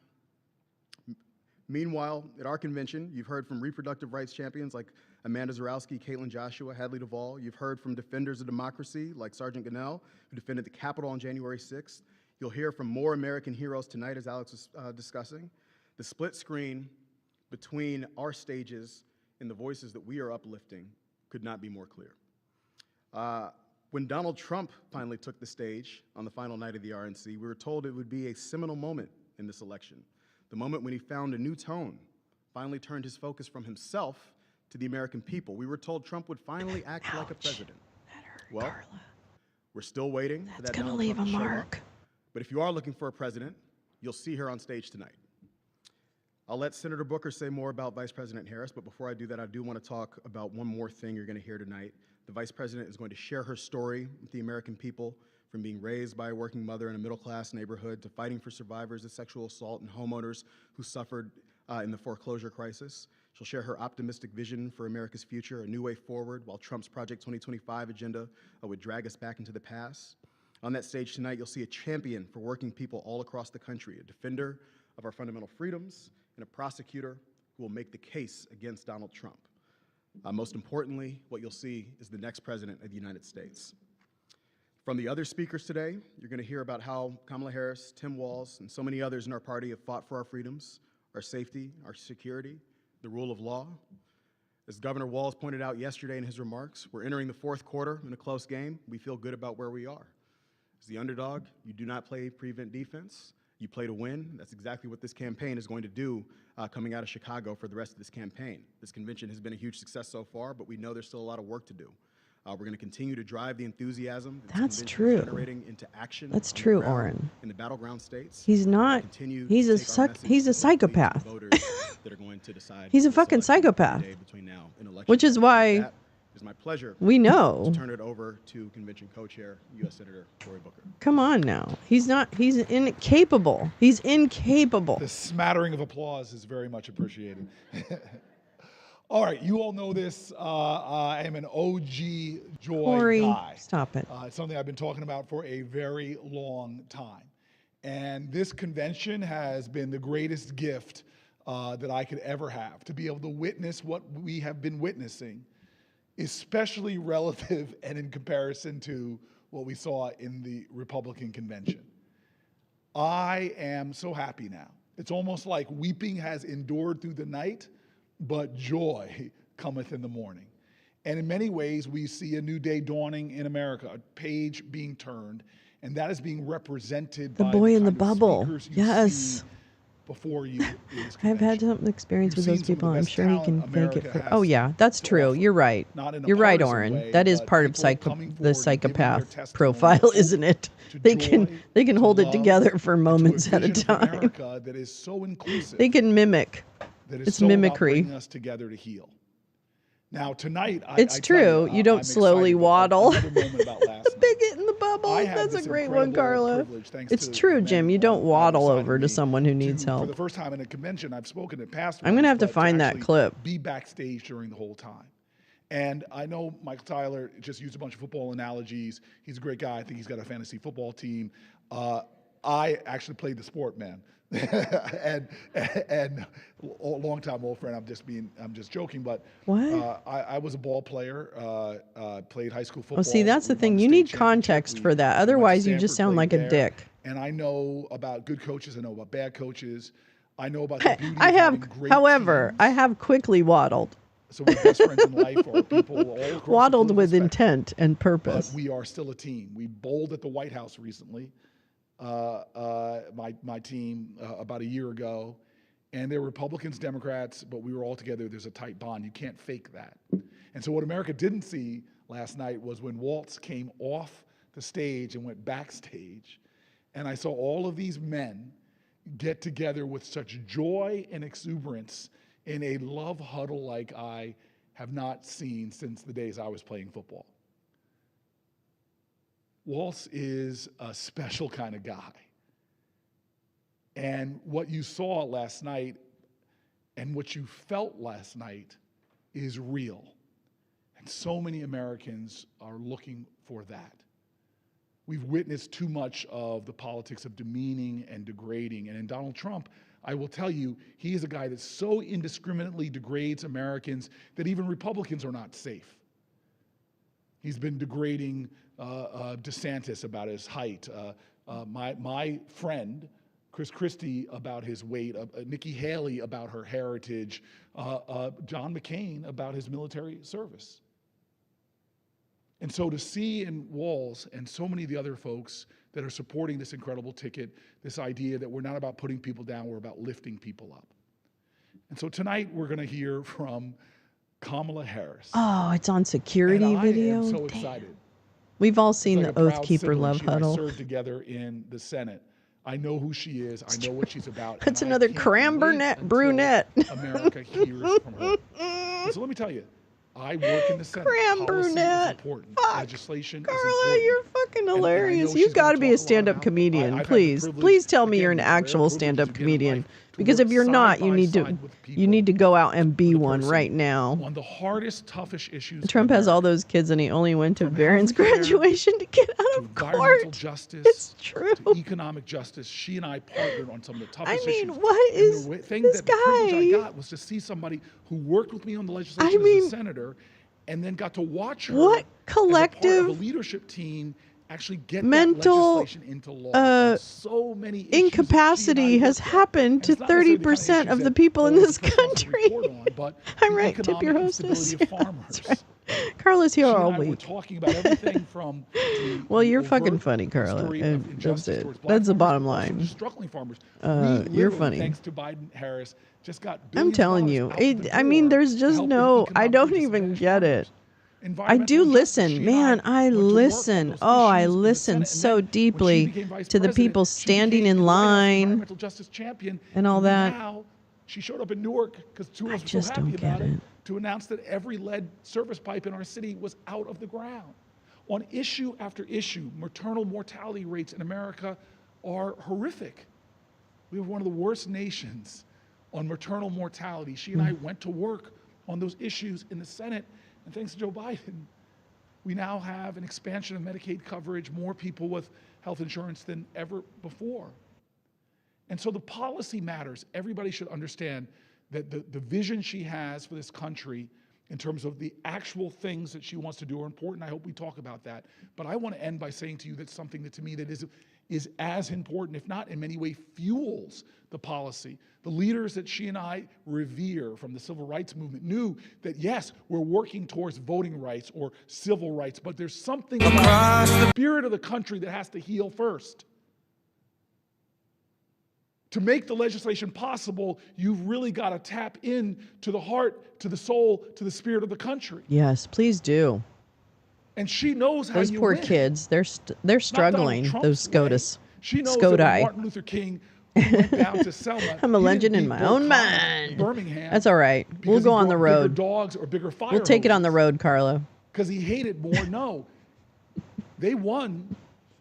Meanwhile, at our convention, you've heard from reproductive rights champions like Amanda Zarowski, Caitlin Joshua, Hadley Duvall. You've heard from defenders of democracy like Sergeant Gonell, who defended the Capitol on January 6th. You'll hear from more American heroes tonight, as Alex was discussing. The split screen between our stages and the voices that we are uplifting could not be more clear. When Donald Trump finally took the stage on the final night of the RNC, we were told it would be a seminal moment in this election. The moment when he found a new tone, finally turned his focus from himself to the American people. We were told Trump would finally act like a president. Well, Carla. We're still waiting for that Gonna Donald leave Trump a to show mark. up. But if you are looking for a president, you'll see her on stage tonight. I'll let Senator Booker say more about Vice President Harris, but before I do that, I do want to talk about one more thing you're going to hear tonight. The Vice President is going to share her story with the American people, from being raised by a working mother in a middle-class neighborhood to fighting for survivors of sexual assault and homeowners who suffered in the foreclosure crisis. She'll share her optimistic vision for America's future, a new way forward, while Trump's Project 2025 agenda would drag us back into the past. On that stage tonight, you'll see a champion for working people all across the country, a defender of our fundamental freedoms, and a prosecutor who will make the case against Donald Trump. Most importantly, what you'll see is the next president of the United States. From the other speakers today, you're going to hear about how Kamala Harris, Tim Walz, and so many others in our party have fought for our freedoms, our safety, our security, the rule of law. As Governor Walz pointed out yesterday in his remarks, we're entering the fourth quarter in a close game. We feel good about where we are. As the underdog, you do not play prevent defense. You play to win. That's exactly what this campaign is going to do coming out of Chicago for the rest of this campaign. This convention has been a huge success so far, but we know there's still a lot of work to do. We're going to continue to drive the enthusiasm That's true. generating into action. That's true, Oren. In the battleground states. He's not. He's a psychopath. He's a fucking psychopath. Which is why It's my pleasure. We know. To turn it over to convention co-chair, U.S. Senator Cory Booker. Come on now. He's incapable. He's incapable. The smattering of applause is very much appreciated. All right, you all know this. I am an OG Joy Cory, guy. stop it. It's something I've been talking about for a very long time. And this convention has been the greatest gift that I could ever have, to be able to witness what we have been witnessing, especially relative and in comparison to what we saw in the Republican convention. I am so happy now. It's almost like weeping has endured through the night, but joy cometh in the morning. And in many ways, we see a new day dawning in America, a page being turned, and that is being represented by The boy in the kind of bubble. speakers you Yes. see before you in this I've had convention. some experience with You've those seen some people. of the I'm best sure he can talent thank it America for. has Oh yeah, that's to true. offer. You're right. Not in a You're right, partisan Oren. way, That is but part of people coming the forward and giving their psychopath testimony profile, of isn't it? to They joy, can hold to it love, together for and to a moments at a vision of time. America that is so inclusive. They can mimic. That is It's so about mimicry. bringing us together to heal. Now tonight, It's I tell true. You don't I'm slowly excited. waddle. Another moment about last night. They get in the bubble. I had That's a this great one, incredible Carla. privilege, thanks It's to true, the Jim. men You on don't either waddle side of over to me, someone who needs For help. the first time in a convention, I've spoken at past I'm gonna ones, have to but find that actually clip. Be backstage during the whole time. And I know Michael Tyler just used a bunch of football analogies. He's a great guy. I think he's got a fantasy football team. I actually played the sport, man. and a long-time old friend. I'm just joking, but What? I was a ball player. Played high school football. Well, see, that's We the thing. won You state need championship. context We for that. went to Otherwise, you just Stanford, sound like played a there. dick. And I know about good coaches. I know about bad coaches. I know about the beauty I of have, having great however, teams. I have quickly waddled. So my best friends in life are people all across the Waddled political with spectrum. intent and purpose. But we are still a team. We bowled at the White House recently, my team about a year ago, And there were Republicans, Democrats, but we were all together. There's a tight bond. You can't fake that. And so what America didn't see last night was when Waltz came off the stage and went backstage, and I saw all of these men get together with such joy and exuberance in a love huddle like I have not seen since the days I was playing football. Waltz is a special kind of guy. And what you saw last night and what you felt last night is real. And so many Americans are looking for that. We've witnessed too much of the politics of demeaning and degrading. And in Donald Trump, I will tell you, he is a guy that so indiscriminately degrades Americans that even Republicans are not safe. He's been degrading DeSantis about his height, my friend, Chris Christie, about his weight, Nikki Haley about her heritage, John McCain about his military service. And so to see in Walls and so many of the other folks that are supporting this incredible ticket, this idea that we're not about putting people down, we're about lifting people up. And so tonight we're going to hear from Kamala Harris. Oh, it's on security video? I am so Damn. excited. We've all seen Like the a Oath proud Keeper sibling. love She and I huddle. served together in the Senate. I know who she is. I know what she's about. That's and I another can't cram wait brunette. until America hears from her. And so let me tell you, I work in the Senate. Cram Policy brunette. is important. Fuck. Legislation is Carla, important. you're fucking And I hilarious. know You've she's got gonna to be talk a lot stand-up about- comedian, I've had the please. privilege, Please tell me again, you're an these rare actual privileges stand-up you get in comedian. life, Because if work you're not, side you by need to side with people, you need to go out and be with a one person right now. on the hardest, toughest issues. Trump has all those kids, and he only went to Barron's graduation to get out of environmental court. justice, It's true. to economic justice. She and I partnered on some of the toughest I mean, issues. what And is the thing this that the privilege I guy? got was to see somebody who worked with me on the legislation as a senator, and then got to watch her What as a part of collective a leadership team actually get mental that legislation into law. On so many issues that she and I incapacity has worked at. happened to And it's not necessarily the kind 30% of issues the that people in Lolo's this supposed to country. report on, but I'm the right, tip your economic hostess. instability of Yeah, farmers. that's right. Carla's here She and all I were week. talking about everything from Well, you're overt fucking funny, Carla. story of And that's injustice it. towards black That's the farmers, bottom but also line. just struggling farmers. We You're literally, funny. thanks to Biden Harris, just got I'm billions of telling dollars you. out the I mean, door there's to just help no, I economically don't even disadvantaged get farmers. it. I Environmental do justice, listen, she and man. I went to work on listen. those Oh, I issues in the listen Senate, and so then when she deeply became vice to the president, people she standing became in the White House line environmental justice champion, and all that. Now she showed up in Newark because two of us were just so don't happy about get it it. to announce that every lead service pipe in our city was out of the ground. On issue after issue, maternal mortality rates in America are horrific. We have one of the worst nations on maternal mortality. She and I went to work on those issues in the Senate, and thanks to Joe Biden, we now have an expansion of Medicaid coverage, more people with health insurance than ever before. And so the policy matters. Everybody should understand that the vision she has for this country in terms of the actual things that she wants to do are important. I hope we talk about that. But I want to end by saying to you that something that to me that is as important, if not in many ways fuels the policy. The leaders that she and I revere from the civil rights movement knew that, yes, we're working towards voting rights or civil rights, but there's something about the spirit of the country that has to heal first. To make the legislation possible, you've really got to tap in to the heart, to the soul, to the spirit of the country. Yes, please do. And she knows how Those you poor win. kids, they're struggling. Trump's Those SCOTUS. She knows that when SCOTI. Martin Luther King went down to Selma. I'm a he legend didn't in beat my own Bill Clinton in mind. Birmingham That's all right. We'll because go he on the brought bigger road. dogs or bigger fire We'll take it on the hoses road, Carla. because he hated more. No, they won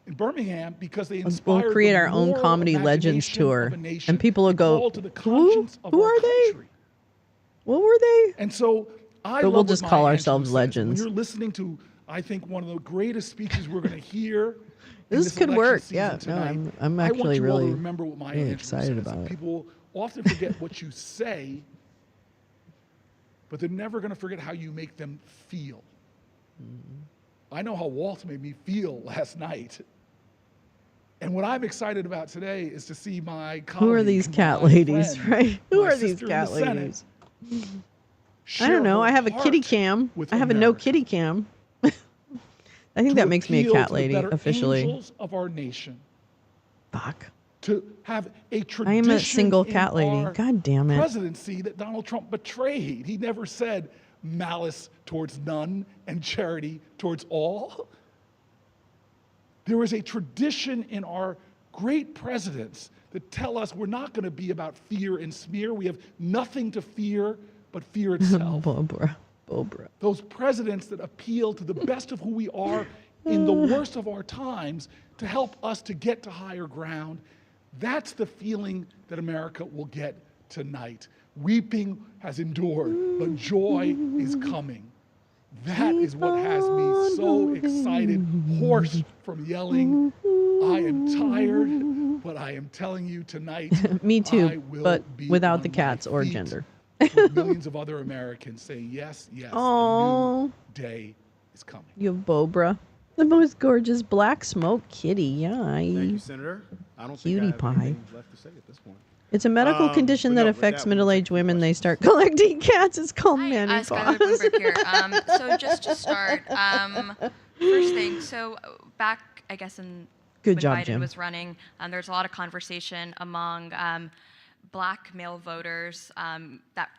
in Birmingham because they We'll inspired create the our own moral comedy legends imagination tour, of a nation. and people will They go, called to the "Who? conscience of Who our are they? country." What were they?" And so I But love we'll what just Maya call Angelou ourselves says. legends. When you're listening to, I think, one of the greatest speeches we're going to hear. This could election work. season Yeah, no, tonight, I'm I want actually you all to really, remember what Maya really Angelou excited says. about it. People often forget what you say, but they're never going to forget how you make them feel. I know how Walt made me feel last night. And what I'm excited about today is to see my colleague, Who are these cat my ladies, friend, right? Who my are these sister in cat the Senate, ladies? I share don't know. her I have a kitty heart cam. with I have a no America. kitty cam. I think To that makes me a appeal cat to the lady better officially. angels of our nation. Fuck. to have a I tradition am a single in cat lady. our God damn it. presidency that Donald Trump betrayed. He never said malice towards none and charity towards all. There is a tradition in our great presidents that tell us we're not going to be about fear and smear. We have nothing to fear but fear itself. Bobra. Those presidents that appeal to the best of who we are in the worst of our times to help us to get to higher ground. That's the feeling that America will get tonight. Weeping has endured, but joy is coming. That is what has me so excited, hoarse from yelling. I am tired, but I am telling you tonight, Me too, I will but be without on the my cats or feet gender. with millions of other Americans saying, yes, yes, a Aww. new day is coming. You have Bobra. The most gorgeous black smoke kitty. Yay. Thank you, Senator. I don't Cutie think I have pie. anything left to say at this point. It's a medical condition but that no, affects with that, we'll middle-aged women. They start collecting cats. It's called Skylar menopause. Bloomberg here. So just to start, first thing, so back, I guess, Good when job, Biden Jim. was running, there's a lot of conversation among black male voters that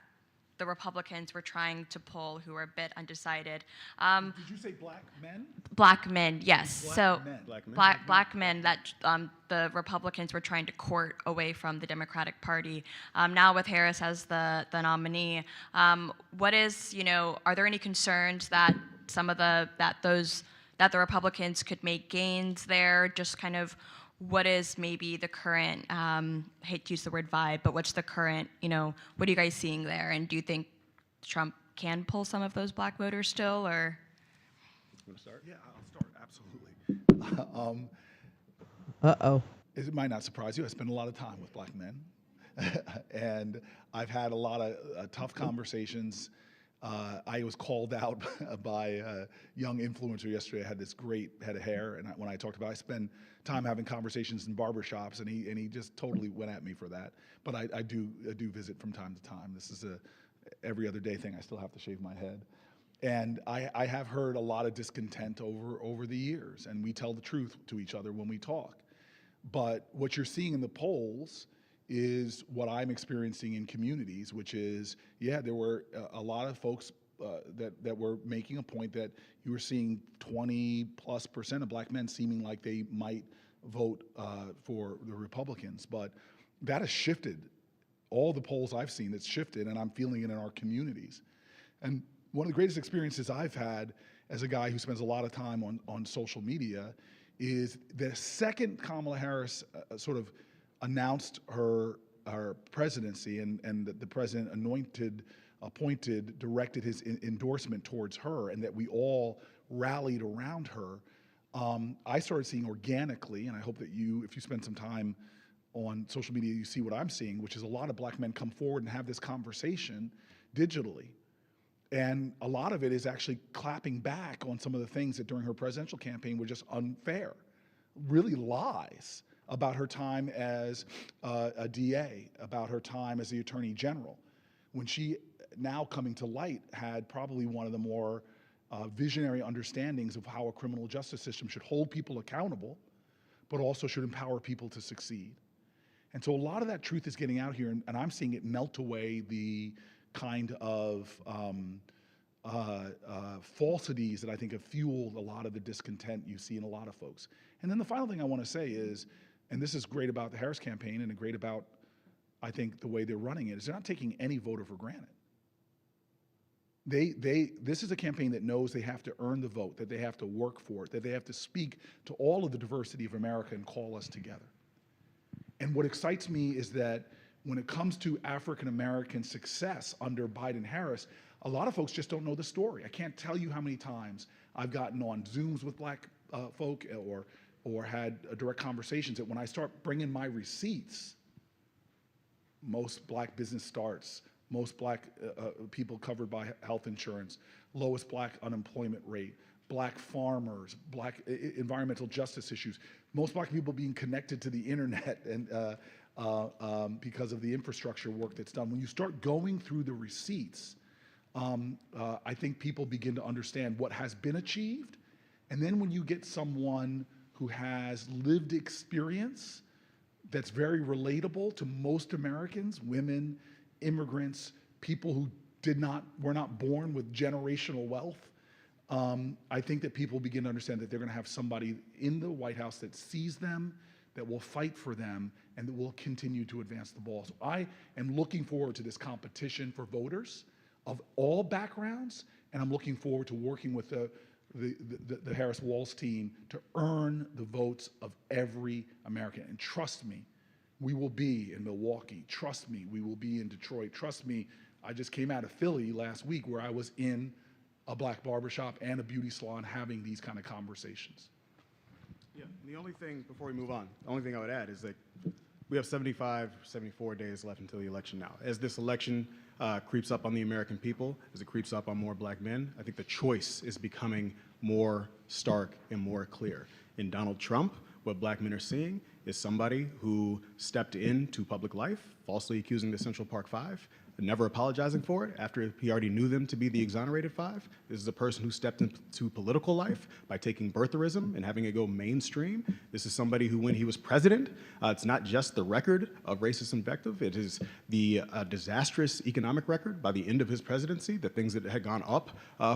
the Republicans were trying to pull who were a bit undecided. Did you say black men? Black men, yes. Black men. Black men that the Republicans were trying to court away from the Democratic Party. Now with Harris as the nominee, what is, are there any concerns that some of that the Republicans could make gains there? Just kind of what is maybe the current, hate to use the word vibe, but what's the current, what are you guys seeing there? And do you think Trump can pull some of those black voters still, or? You want to start? Yeah, I'll start, absolutely. Uh-oh. It might not surprise you, I spend a lot of time with black men. And I've had a lot of tough conversations. I was called out by a young influencer yesterday. I had this great head of hair, and when I talked about, I spend time having conversations in barbershops, and he just totally went at me for that. But I do visit from time to time. This is a every other day thing. I still have to shave my head, and I have heard a lot of discontent over the years, and we tell the truth to each other when we talk. But what you're seeing in the polls is what I'm experiencing in communities, which is, yeah, there were a lot of folks that were making a point that you were seeing 20+% of black men seeming like they might vote for the Republicans. But that has shifted. All the polls I've seen, it's shifted, and I'm feeling it in our communities. And one of the greatest experiences I've had as a guy who spends a lot of time on social media is the second Kamala Harris sort of announced her presidency and the president appointed, directed his endorsement towards her, and that we all rallied around her, I started seeing organically, and I hope that if you spend some time on social media, you see what I'm seeing, which is a lot of black men come forward and have this conversation digitally. And a lot of it is actually clapping back on some of the things that during her presidential campaign were just unfair, really lies about her time as a DA, about her time as the Attorney General, when she, now coming to light, had probably one of the more visionary understandings of how a criminal justice system should hold people accountable, but also should empower people to succeed. And so a lot of that truth is getting out here, and I'm seeing it melt away the kind of falsities that I think have fueled a lot of the discontent you see in a lot of folks. And then the final thing I want to say is, and this is great about the Harris campaign and great about, I think, the way they're running it, is they're not taking any voter for granted. This is a campaign that knows they have to earn the vote, that they have to work for it, that they have to speak to all of the diversity of America and call us together. And what excites me is that when it comes to African American success under Biden-Harris, a lot of folks just don't know the story. I can't tell you how many times I've gotten on Zooms with black folk or had direct conversations that when I start bringing my receipts, most black business starts, most black people covered by health insurance, lowest black unemployment rate, black farmers, black environmental justice issues, most black people being connected to the internet and because of the infrastructure work that's done. When you start going through the receipts, I think people begin to understand what has been achieved. And then when you get someone who has lived experience, that's very relatable to most Americans, women, immigrants, people who were not born with generational wealth. I think that people begin to understand that they're going to have somebody in the White House that sees them, that will fight for them, and that will continue to advance the ball. So I am looking forward to this competition for voters of all backgrounds, and I'm looking forward to working with the Harris-Walz team to earn the votes of every American. And trust me, we will be in Milwaukee. Trust me, we will be in Detroit. Trust me, I just came out of Philly last week where I was in a black barbershop and a beauty salon having these kind of conversations. Yeah, the only thing, before we move on, the only thing I would add is that we have 74 days left until the election now. As this election creeps up on the American people, as it creeps up on more black men, I think the choice is becoming more stark and more clear. In Donald Trump, what black men are seeing is somebody who stepped into public life, falsely accusing the Central Park Five, never apologizing for it after he already knew them to be the exonerated five. This is a person who stepped into political life by taking birtherism and having it go mainstream. This is somebody who, when he was president, it's not just the record of racist invective, it is the disastrous economic record by the end of his presidency. The things that had gone up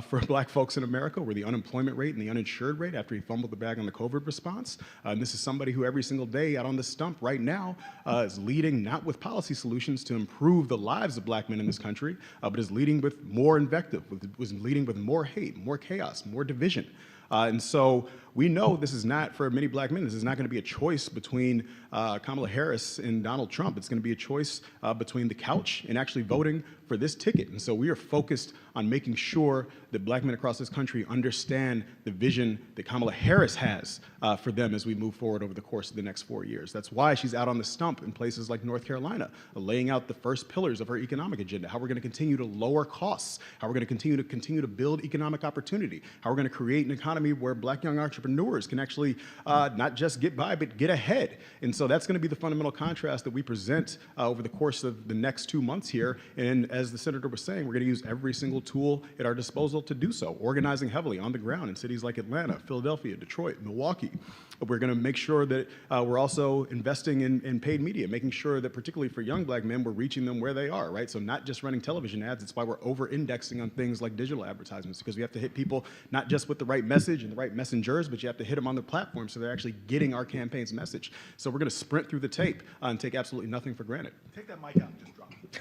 for black folks in America were the unemployment rate and the uninsured rate after he fumbled the bag on the COVID response. And this is somebody who every single day out on the stump right now is leading not with policy solutions to improve the lives of black men in this country, but is leading with more invective, was leading with more hate, more chaos, more division. And so we know this is not, for many black men, this is not going to be a choice between Kamala Harris and Donald Trump. It's going to be a choice between the couch and actually voting for this ticket. And so we are focused on making sure that black men across this country understand the vision that Kamala Harris has for them as we move forward over the course of the next 4 years. That's why she's out on the stump in places like North Carolina, laying out the first pillars of her economic agenda, how we're going to continue to lower costs, how we're going to continue to build economic opportunity, how we're going to create an economy where black young entrepreneurs can actually not just get by, but get ahead. And so that's going to be the fundamental contrast that we present over the course of the next 2 months here. And as the senator was saying, we're going to use every single tool at our disposal to do so, organizing heavily on the ground in cities like Atlanta, Philadelphia, Detroit, Milwaukee. We're going to make sure that we're also investing in paid media, making sure that particularly for young black men, we're reaching them where they are, right? So not just running television ads, it's why we're over-indexing on things like digital advertisements, because we have to hit people not just with the right message and the right messengers, but you have to hit them on the platform so they're actually getting our campaign's message. So we're going to sprint through the tape and take absolutely nothing for granted. Take that mic out and just drop it.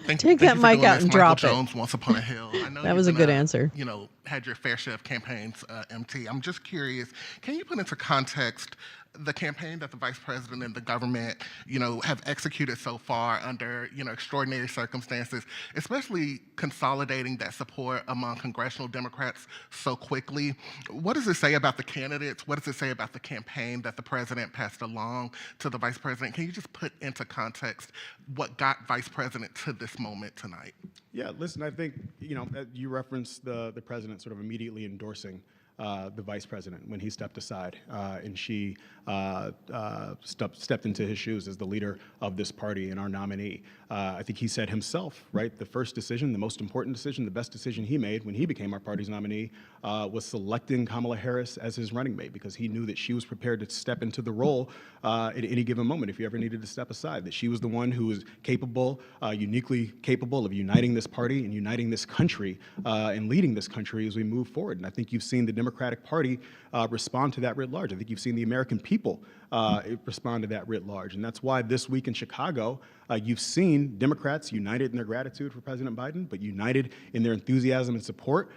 Take that mic out and drop it. Jones, Once Upon a Hill. I know that was a good answer. You know, had your fair share of campaigns, MT. I'm just curious, can you put into context the campaign that the vice president and the government, you know, have executed so far under, you know, extraordinary circumstances, especially consolidating that support among congressional Democrats so quickly? What does it say about the candidates? What does it say about the campaign that the president passed along to the vice president? Can you just put into context what got vice president to this moment tonight? Yeah, listen, I think, you know, you referenced the president sort of immediately endorsing the vice president when he stepped aside and she stepped into his shoes as the leader of this party and our nominee. I think he said himself, right, the first decision, the most important decision, the best decision he made when he became our party's nominee was selecting Kamala Harris as his running mate, because he knew that she was prepared to step into the role at any given moment if you ever needed to step aside, that she was the one who was capable, uniquely capable of uniting this party and uniting this country and leading this country as we move forward. And I think you've seen the Democratic Party respond to that writ large. I think you've seen the American people respond to that writ large. And that's why this week in Chicago, you've seen Democrats united in their gratitude for President Biden, but united in their enthusiasm and support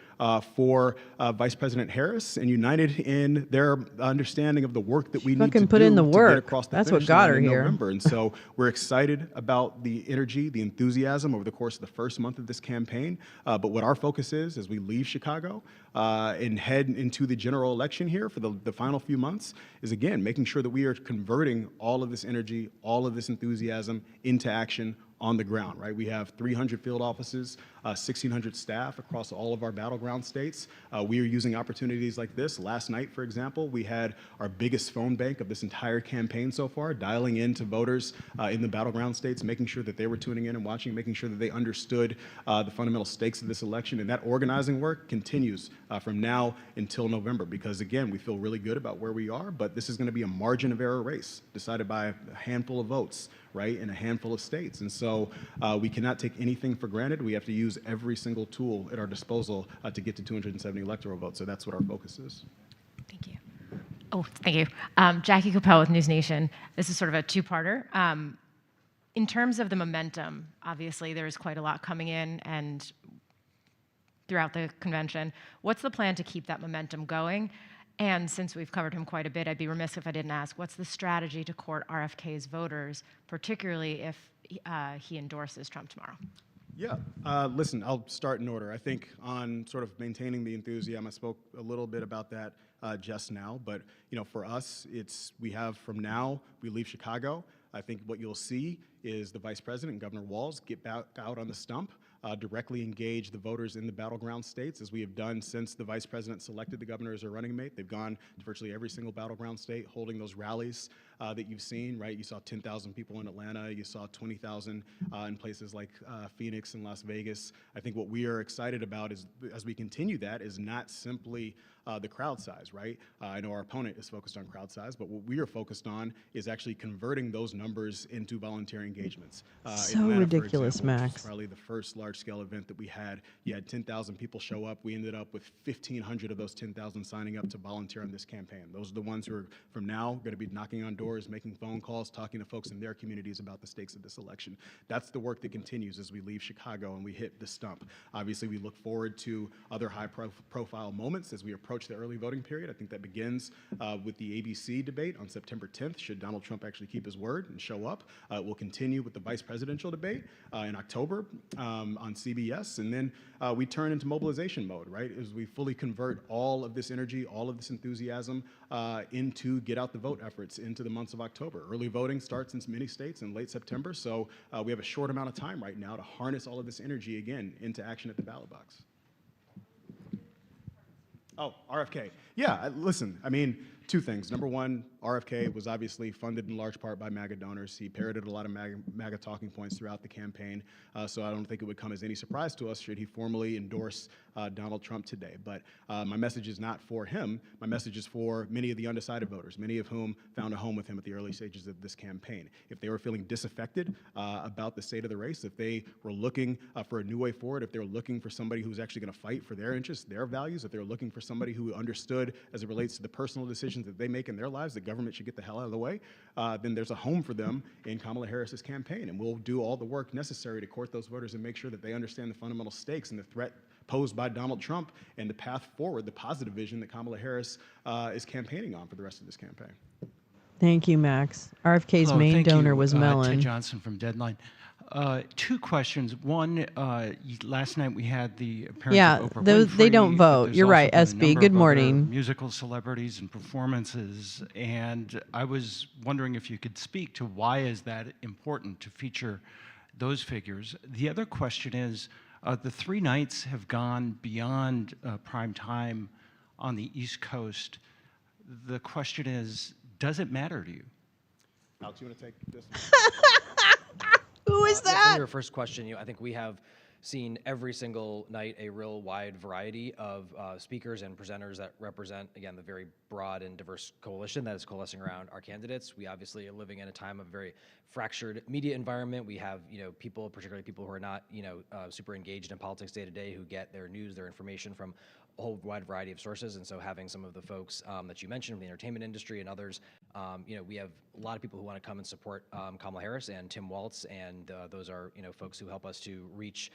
for Vice President Harris, and united in their understanding of the work that we need to put in the work. To get across the That's finish what got her line in here. November. And so we're excited about the energy, the enthusiasm over the course of the first month of this campaign. But what our focus is as we leave Chicago and head into the general election here for the final few months is, again, making sure that we are converting all of this energy, all of this enthusiasm into action on the ground, right? We have 300 field offices, 1,600 staff across all of our battleground states. We are using opportunities like this. Last night, for example, we had our biggest phone bank of this entire campaign so far, dialing into voters in the battleground states, making sure that they were tuning in and watching, making sure that they understood the fundamental stakes of this election. And that organizing work continues from now until November, because again, we feel really good about where we are, but this is going to be a margin of error race decided by a handful of votes, right, in a handful of states. And so we cannot take anything for granted. We have to use every single tool at our disposal to get to 270 electoral votes. So that's what our focus is. Thank you. Oh, thank you. Jackie Coppell with News Nation. This is sort of a two-parter. In terms of the momentum, obviously there is quite a lot coming in and throughout the convention. What's the plan to keep that momentum going? And since we've covered him quite a bit, I'd be remiss if I didn't ask, what's the strategy to court RFK's voters, particularly if he endorses Trump tomorrow? Yeah, listen, I'll start in order. I think on sort of maintaining the enthusiasm, I spoke a little bit about that just now, but for us, we have from now, we leave Chicago. I think what you'll see is the Vice President, Governor Walz, get back out on the stump, directly engage the voters in the battleground states, as we have done since the Vice President selected the governor as a running mate. They've gone to virtually every single battleground state, holding those rallies that you've seen, right? You saw 10,000 people in Atlanta. You saw 20,000 in places like Phoenix and Las Vegas. I think what we are excited about is, as we continue that, is not simply the crowd size, right? I know our opponent is focused on crowd size, but what we are focused on is actually converting those numbers into volunteer engagements. So Atlanta, ridiculous, for example, which Max. was probably the first large-scale event that we had. You had 10,000 people show up. We ended up with 1,500 of those 10,000 signing up to volunteer on this campaign. Those are the ones who are, from now, going to be knocking on doors, making phone calls, talking to folks in their communities about the stakes of this election. That's the work that continues as we leave Chicago and we hit the stump. Obviously, we look forward to other high-profile moments as we approach the early voting period. I think that begins with the ABC debate on September 10th, should Donald Trump actually keep his word and show up. We'll continue with the vice presidential debate in October on CBS, and then we turn into mobilization mode, right, as we fully convert all of this energy, all of this enthusiasm into get out the vote efforts into the months of October. Early voting starts in many states in late September, so we have a short amount of time right now to harness all of this energy again into action at the ballot box. Oh, RFK. Yeah, listen, I mean, two things. Number one, RFK was obviously funded in large part by MAGA donors. He parroted a lot of MAGA talking points throughout the campaign, so I don't think it would come as any surprise to us should he formally endorse Donald Trump today. But my message is not for him. My message is for many of the undecided voters, many of whom found a home with him at the early stages of this campaign. If they were feeling disaffected about the state of the race, if they were looking for a new way forward, if they were looking for somebody who's actually going to fight for their interests, their values, if they were looking for somebody who understood as it relates to the personal decisions that they make in their lives, the government should get the hell out of the way, then there's a home for them in Kamala Harris's campaign. And we'll do all the work necessary to court those voters and make sure that they understand the fundamental stakes and the threat posed by Donald Trump and the path forward, the positive vision that Kamala Harris is campaigning on for the rest of this campaign. Thank you, Max. RFK's Hello, main thank donor you, was Ted Mellon. Johnson from Deadline. Two questions. One, last night we had the appearance Yeah, of Oprah those, they Winfrey, don't but vote. there's You're also right, been a SB. number Good of other morning. musical celebrities and performances, and I was wondering if you could speak to why is that important to feature those figures. The other question is, the three nights have gone beyond prime time on the East Coast. The question is, does it matter to you? Alex, you want to take this? Who is Yeah, that? for your first question, I think we have seen every single night a real wide variety of speakers and presenters that represent, again, the very broad and diverse coalition that is coalescing around our candidates. We obviously are living in a time of very fractured media environment. We have, people, particularly people who are not, super engaged in politics day to day, who get their news, their information from a whole wide variety of sources. And so having some of the folks that you mentioned from the entertainment industry and others, we have a lot of people who want to come and support Kamala Harris and Tim Walz, and those are, folks who help us to reach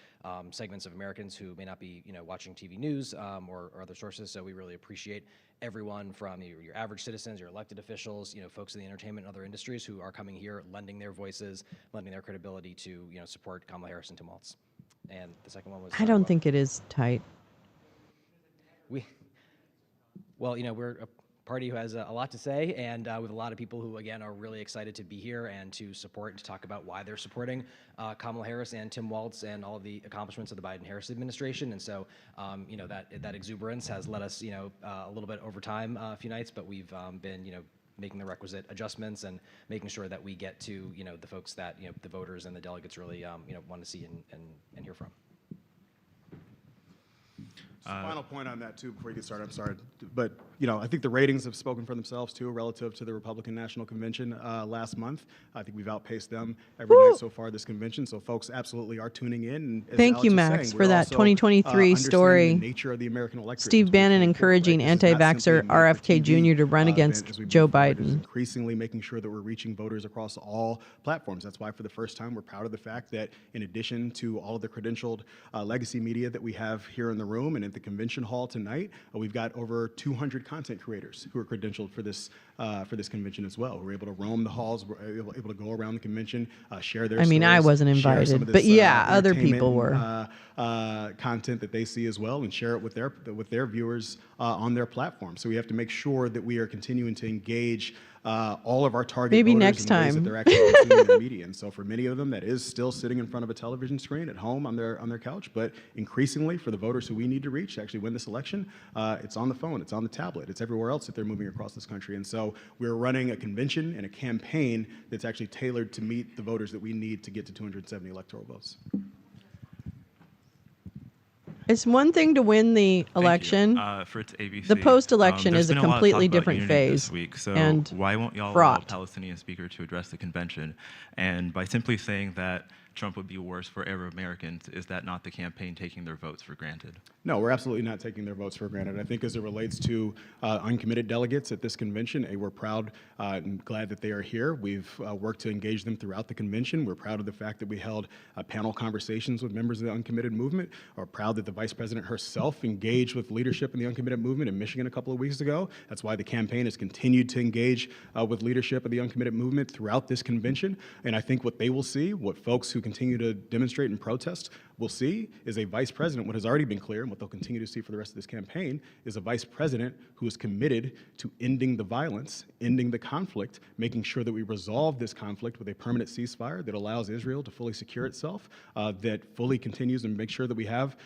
segments of Americans who may not be, watching TV news or other sources. So we really appreciate everyone from your average citizens, your elected officials, folks in the entertainment and other industries who are coming here, lending their voices, lending their credibility to, support Kamala Harris and Tim Walz. And the second one was. I don't think it is tight. Well, we're party who has a lot to say, and with a lot of people who, again, are really excited to be here and to support and to talk about why they're supporting Kamala Harris and Tim Walz and all of the accomplishments of the Biden-Harris administration. And so, that exuberance has led us, a little bit over time a few nights, but we've been, making the requisite adjustments and making sure that we get to, the folks that, the voters and the delegates really, want to see and hear from. Final point on that too, before you get started, I'm sorry, but I think the ratings have spoken for themselves too, relative to the Republican National Convention last month. I think we've outpaced them every night so far this convention. So folks absolutely are tuning in. And as Thank Alex you, was Max, saying, for we're that also, 2023 understanding story. the nature of the American electorate. Steve Bannon encouraging anti-vaxxer RFK Jr. to run against Joe Biden. Increasingly making sure that we're reaching voters across all platforms. That's why for the first time we're proud of the fact that in addition to all of the credentialed legacy media that we have here in the room and at the convention hall tonight, we've got over 200 content creators who are credentialed for this convention as well. We're able to roam the halls, we're able to go around the convention, share their I mean, stories, I wasn't share some invited, of but this, yeah, other entertainment people were. Content that they see as well and share it with their viewers on their platform. So we have to make sure that we are continuing to engage all of our target Maybe voters next in the ways that time. they're actually consuming the media. And so for many of them, that is still sitting in front of a television screen at home on their couch. But increasingly, for the voters who we need to reach to actually win this election, it's on the phone, it's on the tablet, it's everywhere else that they're moving across this country. And so we're running a convention and a campaign that's actually tailored to meet the voters that we need to get to 270 electoral votes. It's one thing to win the election. For its ABC. The post-election There's is a been lot of completely talk about different unity phase this week, so and why won't y'all allow a fraught. Palestinian speaker to address the convention? And by simply saying that Trump would be worse for Arab Americans, is that not the campaign taking their votes for granted? No, we're absolutely not taking their votes for granted. I think as it relates to uncommitted delegates at this convention, we're proud and glad that they are here. We've worked to engage them throughout the convention. We're proud of the fact that we held panel conversations with members of the uncommitted movement. We're proud that the vice president herself engaged with leadership in the uncommitted movement in Michigan a couple of weeks ago. That's why the campaign has continued to engage with leadership of the uncommitted movement throughout this convention. And I think what they will see, what folks who continue to demonstrate and protest will see, is a vice president, what has already been clear and what they'll continue to see for the rest of this campaign, is a vice president who is committed to ending the violence, ending the conflict, making sure that we resolve this conflict with a permanent ceasefire that allows Israel to fully secure itself, that fully continues and make sure that we have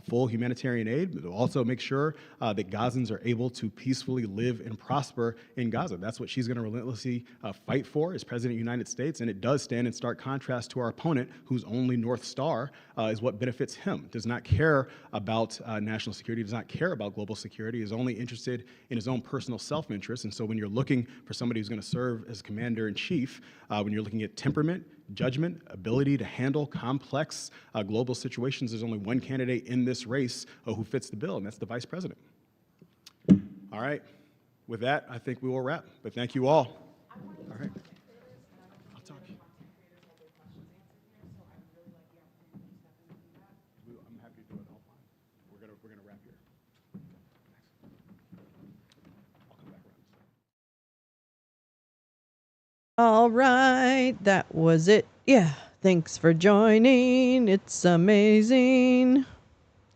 full humanitarian aid, but also make sure that Gazans are able to peacefully live and prosper in Gaza. That's what she's going to relentlessly fight for as President of the United States, and it does stand in stark contrast to our opponent, whose only North Star is what benefits him, does not care about national security, does not care about global security, is only interested in his own personal self-interest. And so when you're looking for somebody who's going to serve as commander-in-chief, when you're looking at temperament, judgment, ability to handle complex global situations, there's only one candidate in this race who fits the bill, and that's the vice president. All right. With that, I think we will wrap. But thank you all. All right. I'll talk. I'm happy to do it offline. We're gonna wrap here. I'll come back around. All right, that was it. Yeah, thanks for joining. It's amazing.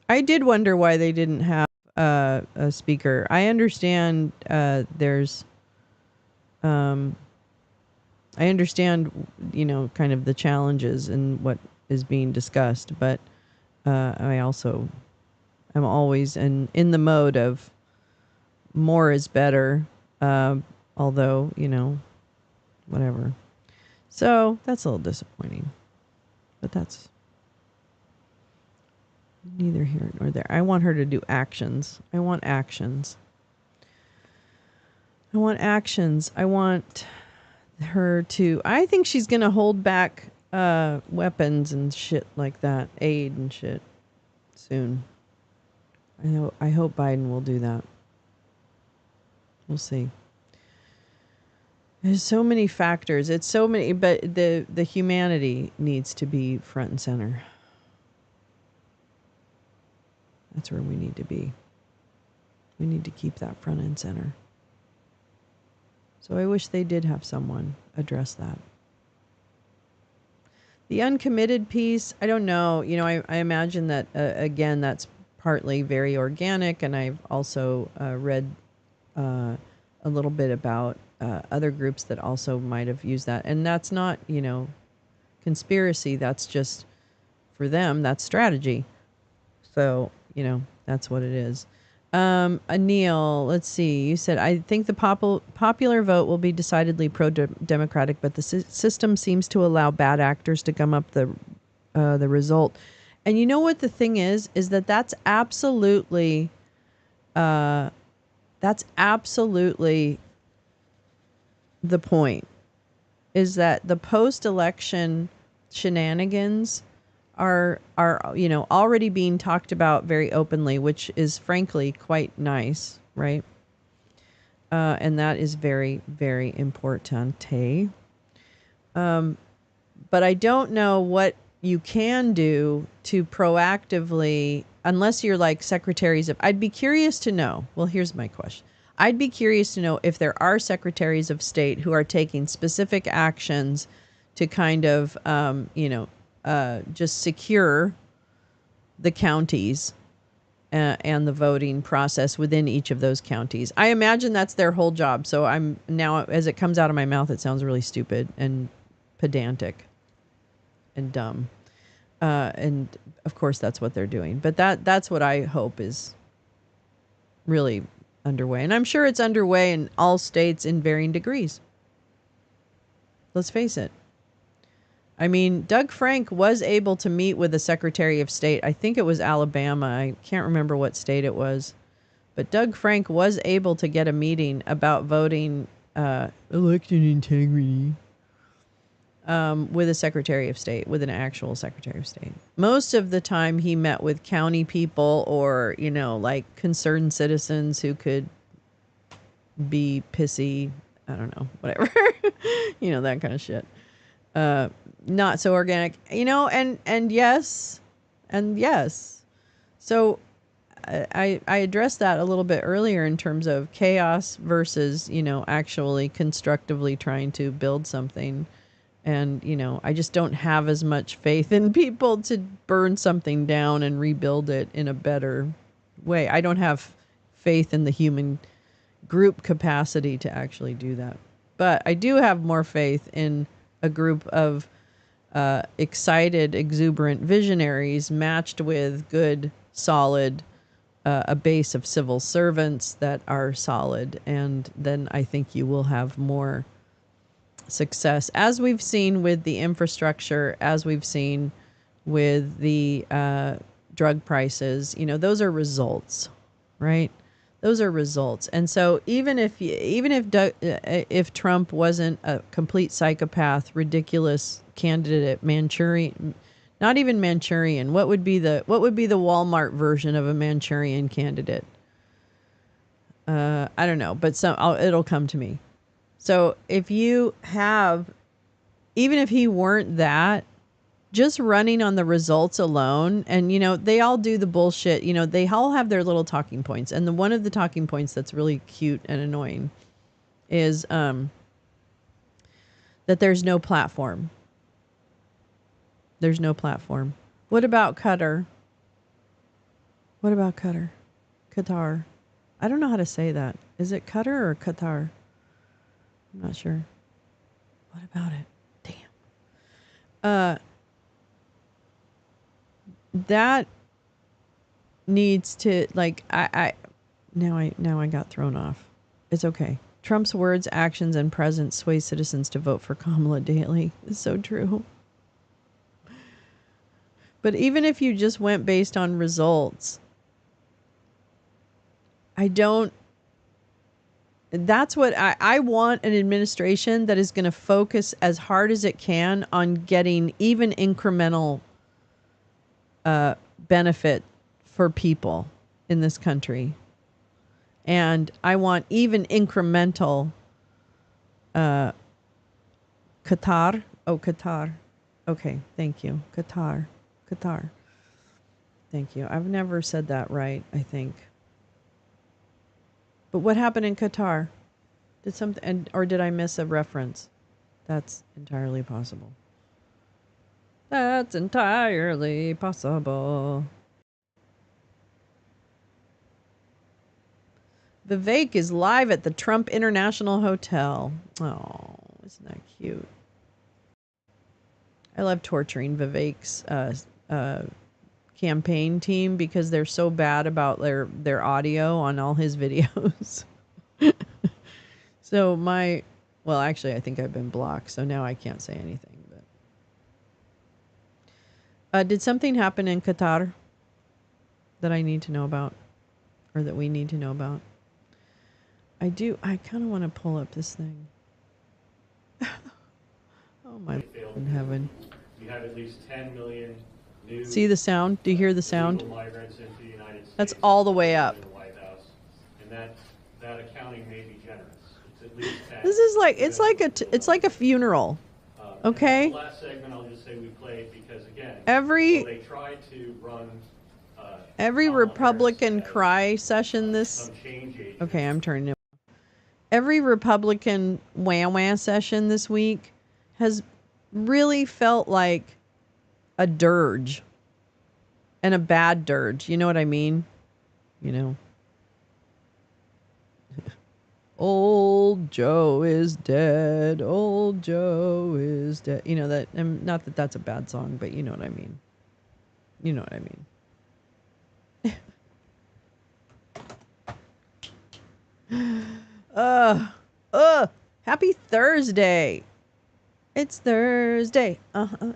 I did wonder why they didn't have a speaker. I understand there's I understand, kind of the challenges and what is being discussed, but I also am always in the mode of more is better, although, whatever. So that's a little disappointing, but that's neither here nor there. I want her to do actions. I want actions. I want actions. I want her to, I think she's going to hold back weapons and shit like that, aid and shit soon. I hope Biden will do that. We'll see. There's so many factors. It's so many, but the humanity needs to be front and center. That's where we need to be. We need to keep that front and center. So I wish they did have someone address that. The uncommitted piece, I don't know. I imagine that, again, that's partly very organic. And I've also read a little bit about other groups that also might have used that. And that's not, conspiracy. That's just, for them, that's strategy. So, that's what it is. Anil, let's see. You said, I think the popular vote will be decidedly pro-democratic, but the system seems to allow bad actors to gum up the result. And you know what the thing is that that's absolutely the point, is that the post-election shenanigans are already being talked about very openly, which is frankly quite nice, right? And that is very, very important. But I don't know what you can do to proactively, unless you're like secretaries of, I'd be curious to know. Well, here's my question. I'd be curious to know if there are secretaries of state who are taking specific actions to kind of, just secure the counties and the voting process within each of those counties. I imagine that's their whole job. So I'm now, as it comes out of my mouth, it sounds really stupid and pedantic and dumb. And of course that's what they're doing. But that's what I hope is really underway. And I'm sure it's underway in all states in varying degrees. Let's face it. I mean, Doug Frank was able to meet with the Secretary of State. I think it was Alabama. I can't remember what state it was. But Doug Frank was able to get a meeting about voting election integrity with a Secretary of State, with an actual Secretary of State. Most of the time he met with county people or, like concerned citizens who could be pissy. I don't know, whatever. That kind of shit. Not so organic, and yes. So I addressed that a little bit earlier in terms of chaos versus, actually constructively trying to build something. And, I just don't have as much faith in people to burn something down and rebuild it in a better way. I don't have faith in the human group capacity to actually do that. But I do have more faith in a group of excited, exuberant visionaries matched with good, solid, a base of civil servants that are solid. And then I think you will have more success, as we've seen with the infrastructure, as we've seen with the drug prices. Those are results, right? Those are results. And so even if Trump wasn't a complete psychopath, ridiculous candidate, Manchurian, not even Manchurian, what would be the Walmart version of a Manchurian candidate? I don't know, but it'll come to me. So if you have, even if he weren't that, just running on the results alone, and they all do the bullshit, they all have their little talking points. And one of the talking points that's really cute and annoying is that there's no platform. There's no platform. What about Qatar? Qatar. I don't know how to say that. Is it Qatar or Qatar? I'm not sure. What about it? Damn. That needs to, like, now I got thrown off. It's okay. Trump's words, actions, and presence sway citizens to vote for Kamala daily. It's so true. But even if you just went based on results, that's what I want, an administration that is going to focus as hard as it can on getting even incremental benefit for people in this country. And I want even incremental Qatar. Oh, Qatar. Okay, thank you. Qatar. Thank you. I've never said that right, I think. But what happened in Qatar? Or did I miss a reference? That's entirely possible. That's entirely possible. Vivek is live at the Trump International Hotel. Oh, isn't that cute? I love torturing Vivek's campaign team because they're so bad about their audio on all his videos. So well, actually, I think I've been blocked, so now I can't say anything. But did something happen in Qatar that I need to know about, or that we need to know about? I kind of want to pull up this thing. Oh my in heaven! We have at least 10 million new. See the sound? Do you hear the sound? Migrants into the United States. That's all the way up. In the White House, and that accounting may be generous. It's at least 10. This is like it's like a funeral. Okay. The last segment, I'll just say we played because again, They tried to run. Every Republican cry session this. Okay, I'm turning it. Every Republican wah session this week has really felt like a dirge, and a bad dirge. You know what I mean? Old Joe is dead. Old Joe is dead. That, and not that that's a bad song, but you know what I mean. You know what I mean. Happy Thursday. It's Thursday.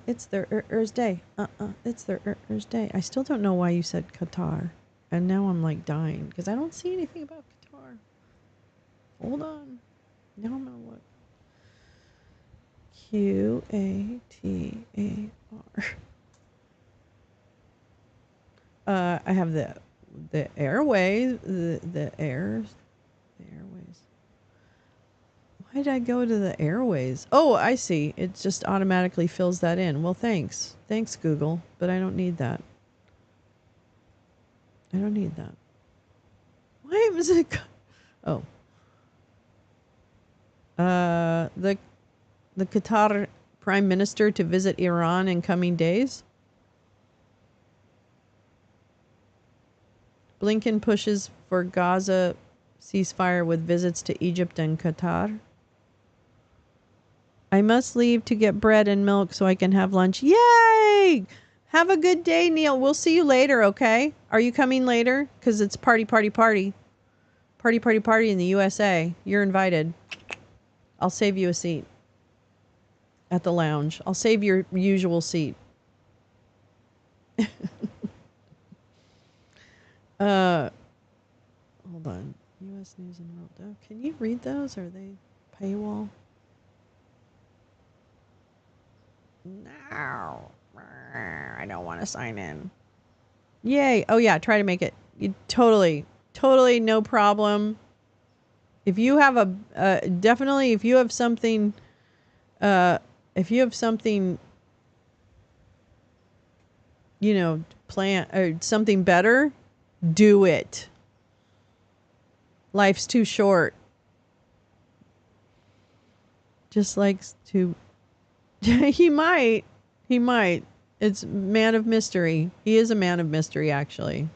It's Thursday. It's Thursday. I still don't know why you said Qatar. And now I'm like dying because I don't see anything about Qatar. Hold on. Now I'm going to look. Qatar. I have the airways, the airways. Why did I go to the airways? Oh, I see. It just automatically fills that in. Well, thanks. Thanks, Google. But I don't need that. I don't need that. Why was it? Oh. The Qatar Prime Minister to visit Iran in coming days. Blinken pushes for Gaza ceasefire with visits to Egypt and Qatar. I must leave to get bread and milk so I can have lunch. Yay! Have a good day, Neil. We'll see you later, okay? Are you coming later? Because it's party, party, party. Party, party, party in the USA. You're invited. I'll save you a seat at the lounge. I'll save your usual seat. Hold on. U.S. News and World. Oh, can you read those? Are they paywall? No. I don't want to sign in. Yay. Oh, yeah. Try to make it. You totally no problem. If you have definitely, if you have something, plan, or something better, do it. Life's too short. Just likes to. He might. It's man of mystery. He is a man of mystery, actually.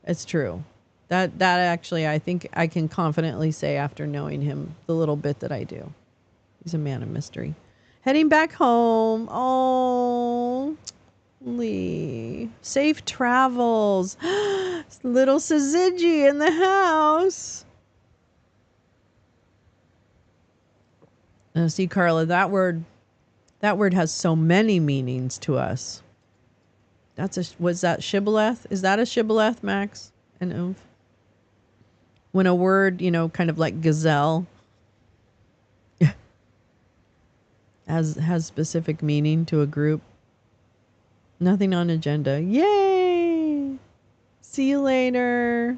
It's true. That actually, I think I can confidently say after knowing him the little bit that I do. He's a man of mystery. Heading back home. Oh, Lee. Safe travels. Little Syzygy in the house. Now, see, Carla, that word has so many meanings to us. Was that shibboleth? Is that a shibboleth, Max and oomph? When a word, kind of like gazelle, has specific meaning to a group. Nothing on agenda. Yay! See you later.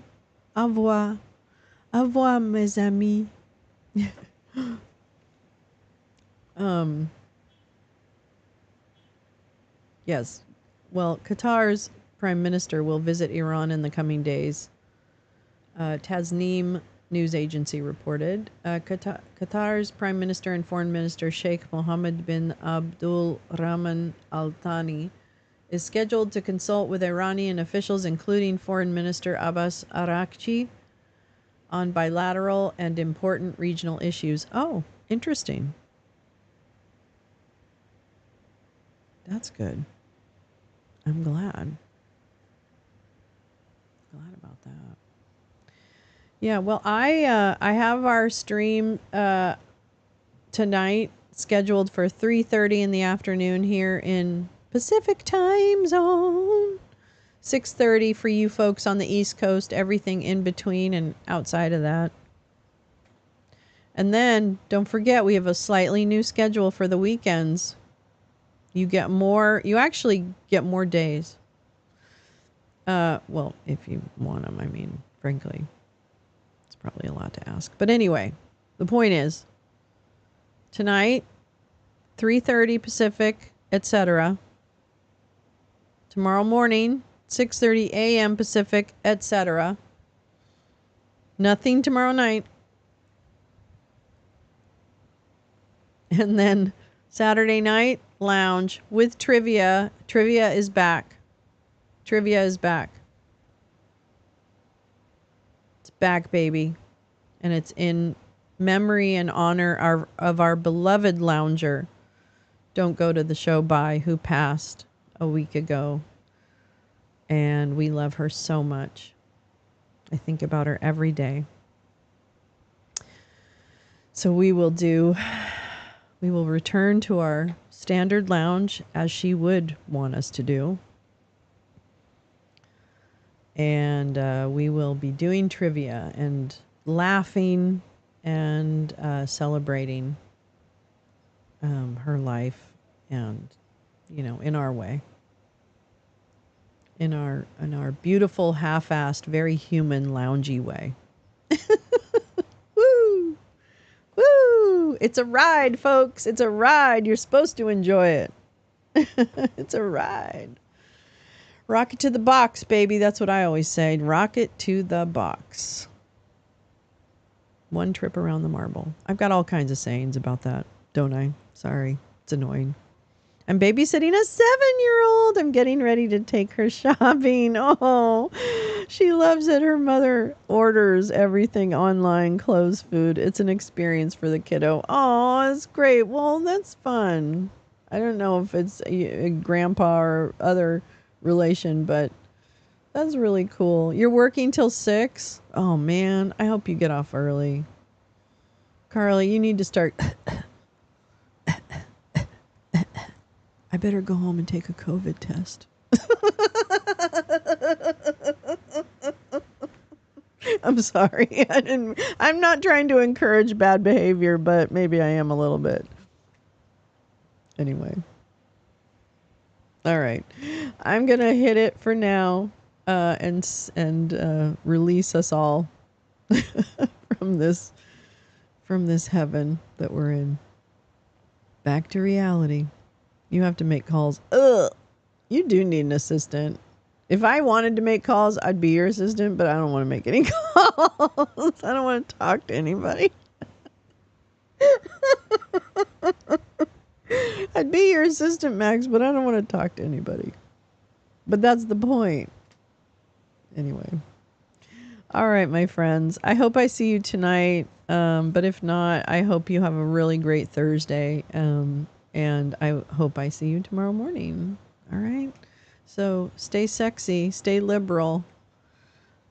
Au revoir. Au revoir, mes amis. Yes. Well, Qatar's prime minister will visit Iran in the coming days. Tasneem news agency reported. Qatar's prime minister and foreign minister Sheikh Mohammed bin Abdul Rahman Al Thani is scheduled to consult with Iranian officials, including foreign minister Abbas Araghchi, on bilateral and important regional issues. Oh, interesting. That's good. I'm glad. Glad about that. Yeah, well, I have our stream tonight scheduled for 3:30 in the afternoon here in Pacific time zone. 6:30 for you folks on the East Coast, everything in between and outside of that. And then don't forget we have a slightly new schedule for the weekends. You actually get more days. Well, if you want them, I mean, frankly. It's probably a lot to ask. But anyway, the point is tonight 3:30 Pacific, etc. Tomorrow morning 6:30 a.m. Pacific, etc. Nothing tomorrow night. And then Saturday night lounge with trivia. Trivia is back. Trivia is back. It's back, baby. And it's in memory and honor of our beloved lounger. Don't go to the show by, who passed a week ago. And we love her so much. I think about her every day. So we will return to our standard lounge as she would want us to do. And we will be doing trivia and laughing and celebrating her life and, in our way. In our beautiful, half-assed, very human, loungy way. Woo! Woo! It's a ride, folks. It's a ride. You're supposed to enjoy it. It's a ride. Rocket to the box, baby. That's what I always say. Rocket to the box. One trip around the marble. I've got all kinds of sayings about that, don't I? Sorry. It's annoying. I'm babysitting a 7-year-old. I'm getting ready to take her shopping. Oh, she loves it. Her mother orders everything online, clothes, food. It's an experience for the kiddo. Oh, it's great. Well, that's fun. I don't know if it's a grandpa or other relation, but that's really cool. You're working till 6? Oh, man. I hope you get off early. Carly, you need to start... I better go home and take a COVID test. I'm sorry. I'm not trying to encourage bad behavior, but maybe I am a little bit. Anyway. All right. I'm going to hit it for now and release us all from this heaven that we're in. Back to reality. You have to make calls. Ugh. You do need an assistant. If I wanted to make calls, I'd be your assistant, but I don't want to make any calls. I don't want to talk to anybody. I'd be your assistant, Max, but I don't want to talk to anybody. But that's the point. Anyway. All right, my friends. I hope I see you tonight. But if not, I hope you have a really great Thursday. And I hope I see you tomorrow morning. All right? So stay sexy, stay liberal,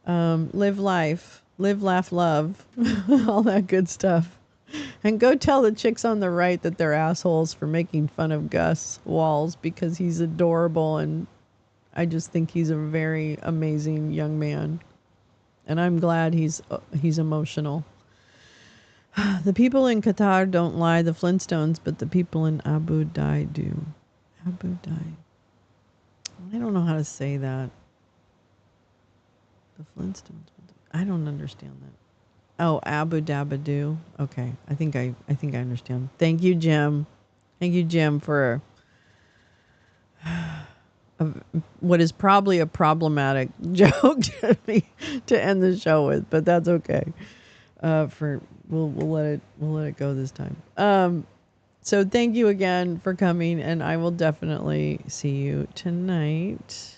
live life, live, laugh, love, all that good stuff. And go tell the chicks on the right that they're assholes for making fun of Gus Walls because he's adorable and I just think he's a very amazing young man. And I'm glad he's emotional. The people in Qatar don't lie, the Flintstones, but the people in Abu Dhabi do. Abu Dhabi. I don't know how to say that. The Flintstones. I don't understand that. Oh, Abu Dhabi do. Okay, I think I understand. Thank you, Jim. Thank you, Jim, for what is probably a problematic joke to end the show with, but that's okay. We'll let it go this time. So thank you again for coming, and I will definitely see you tonight.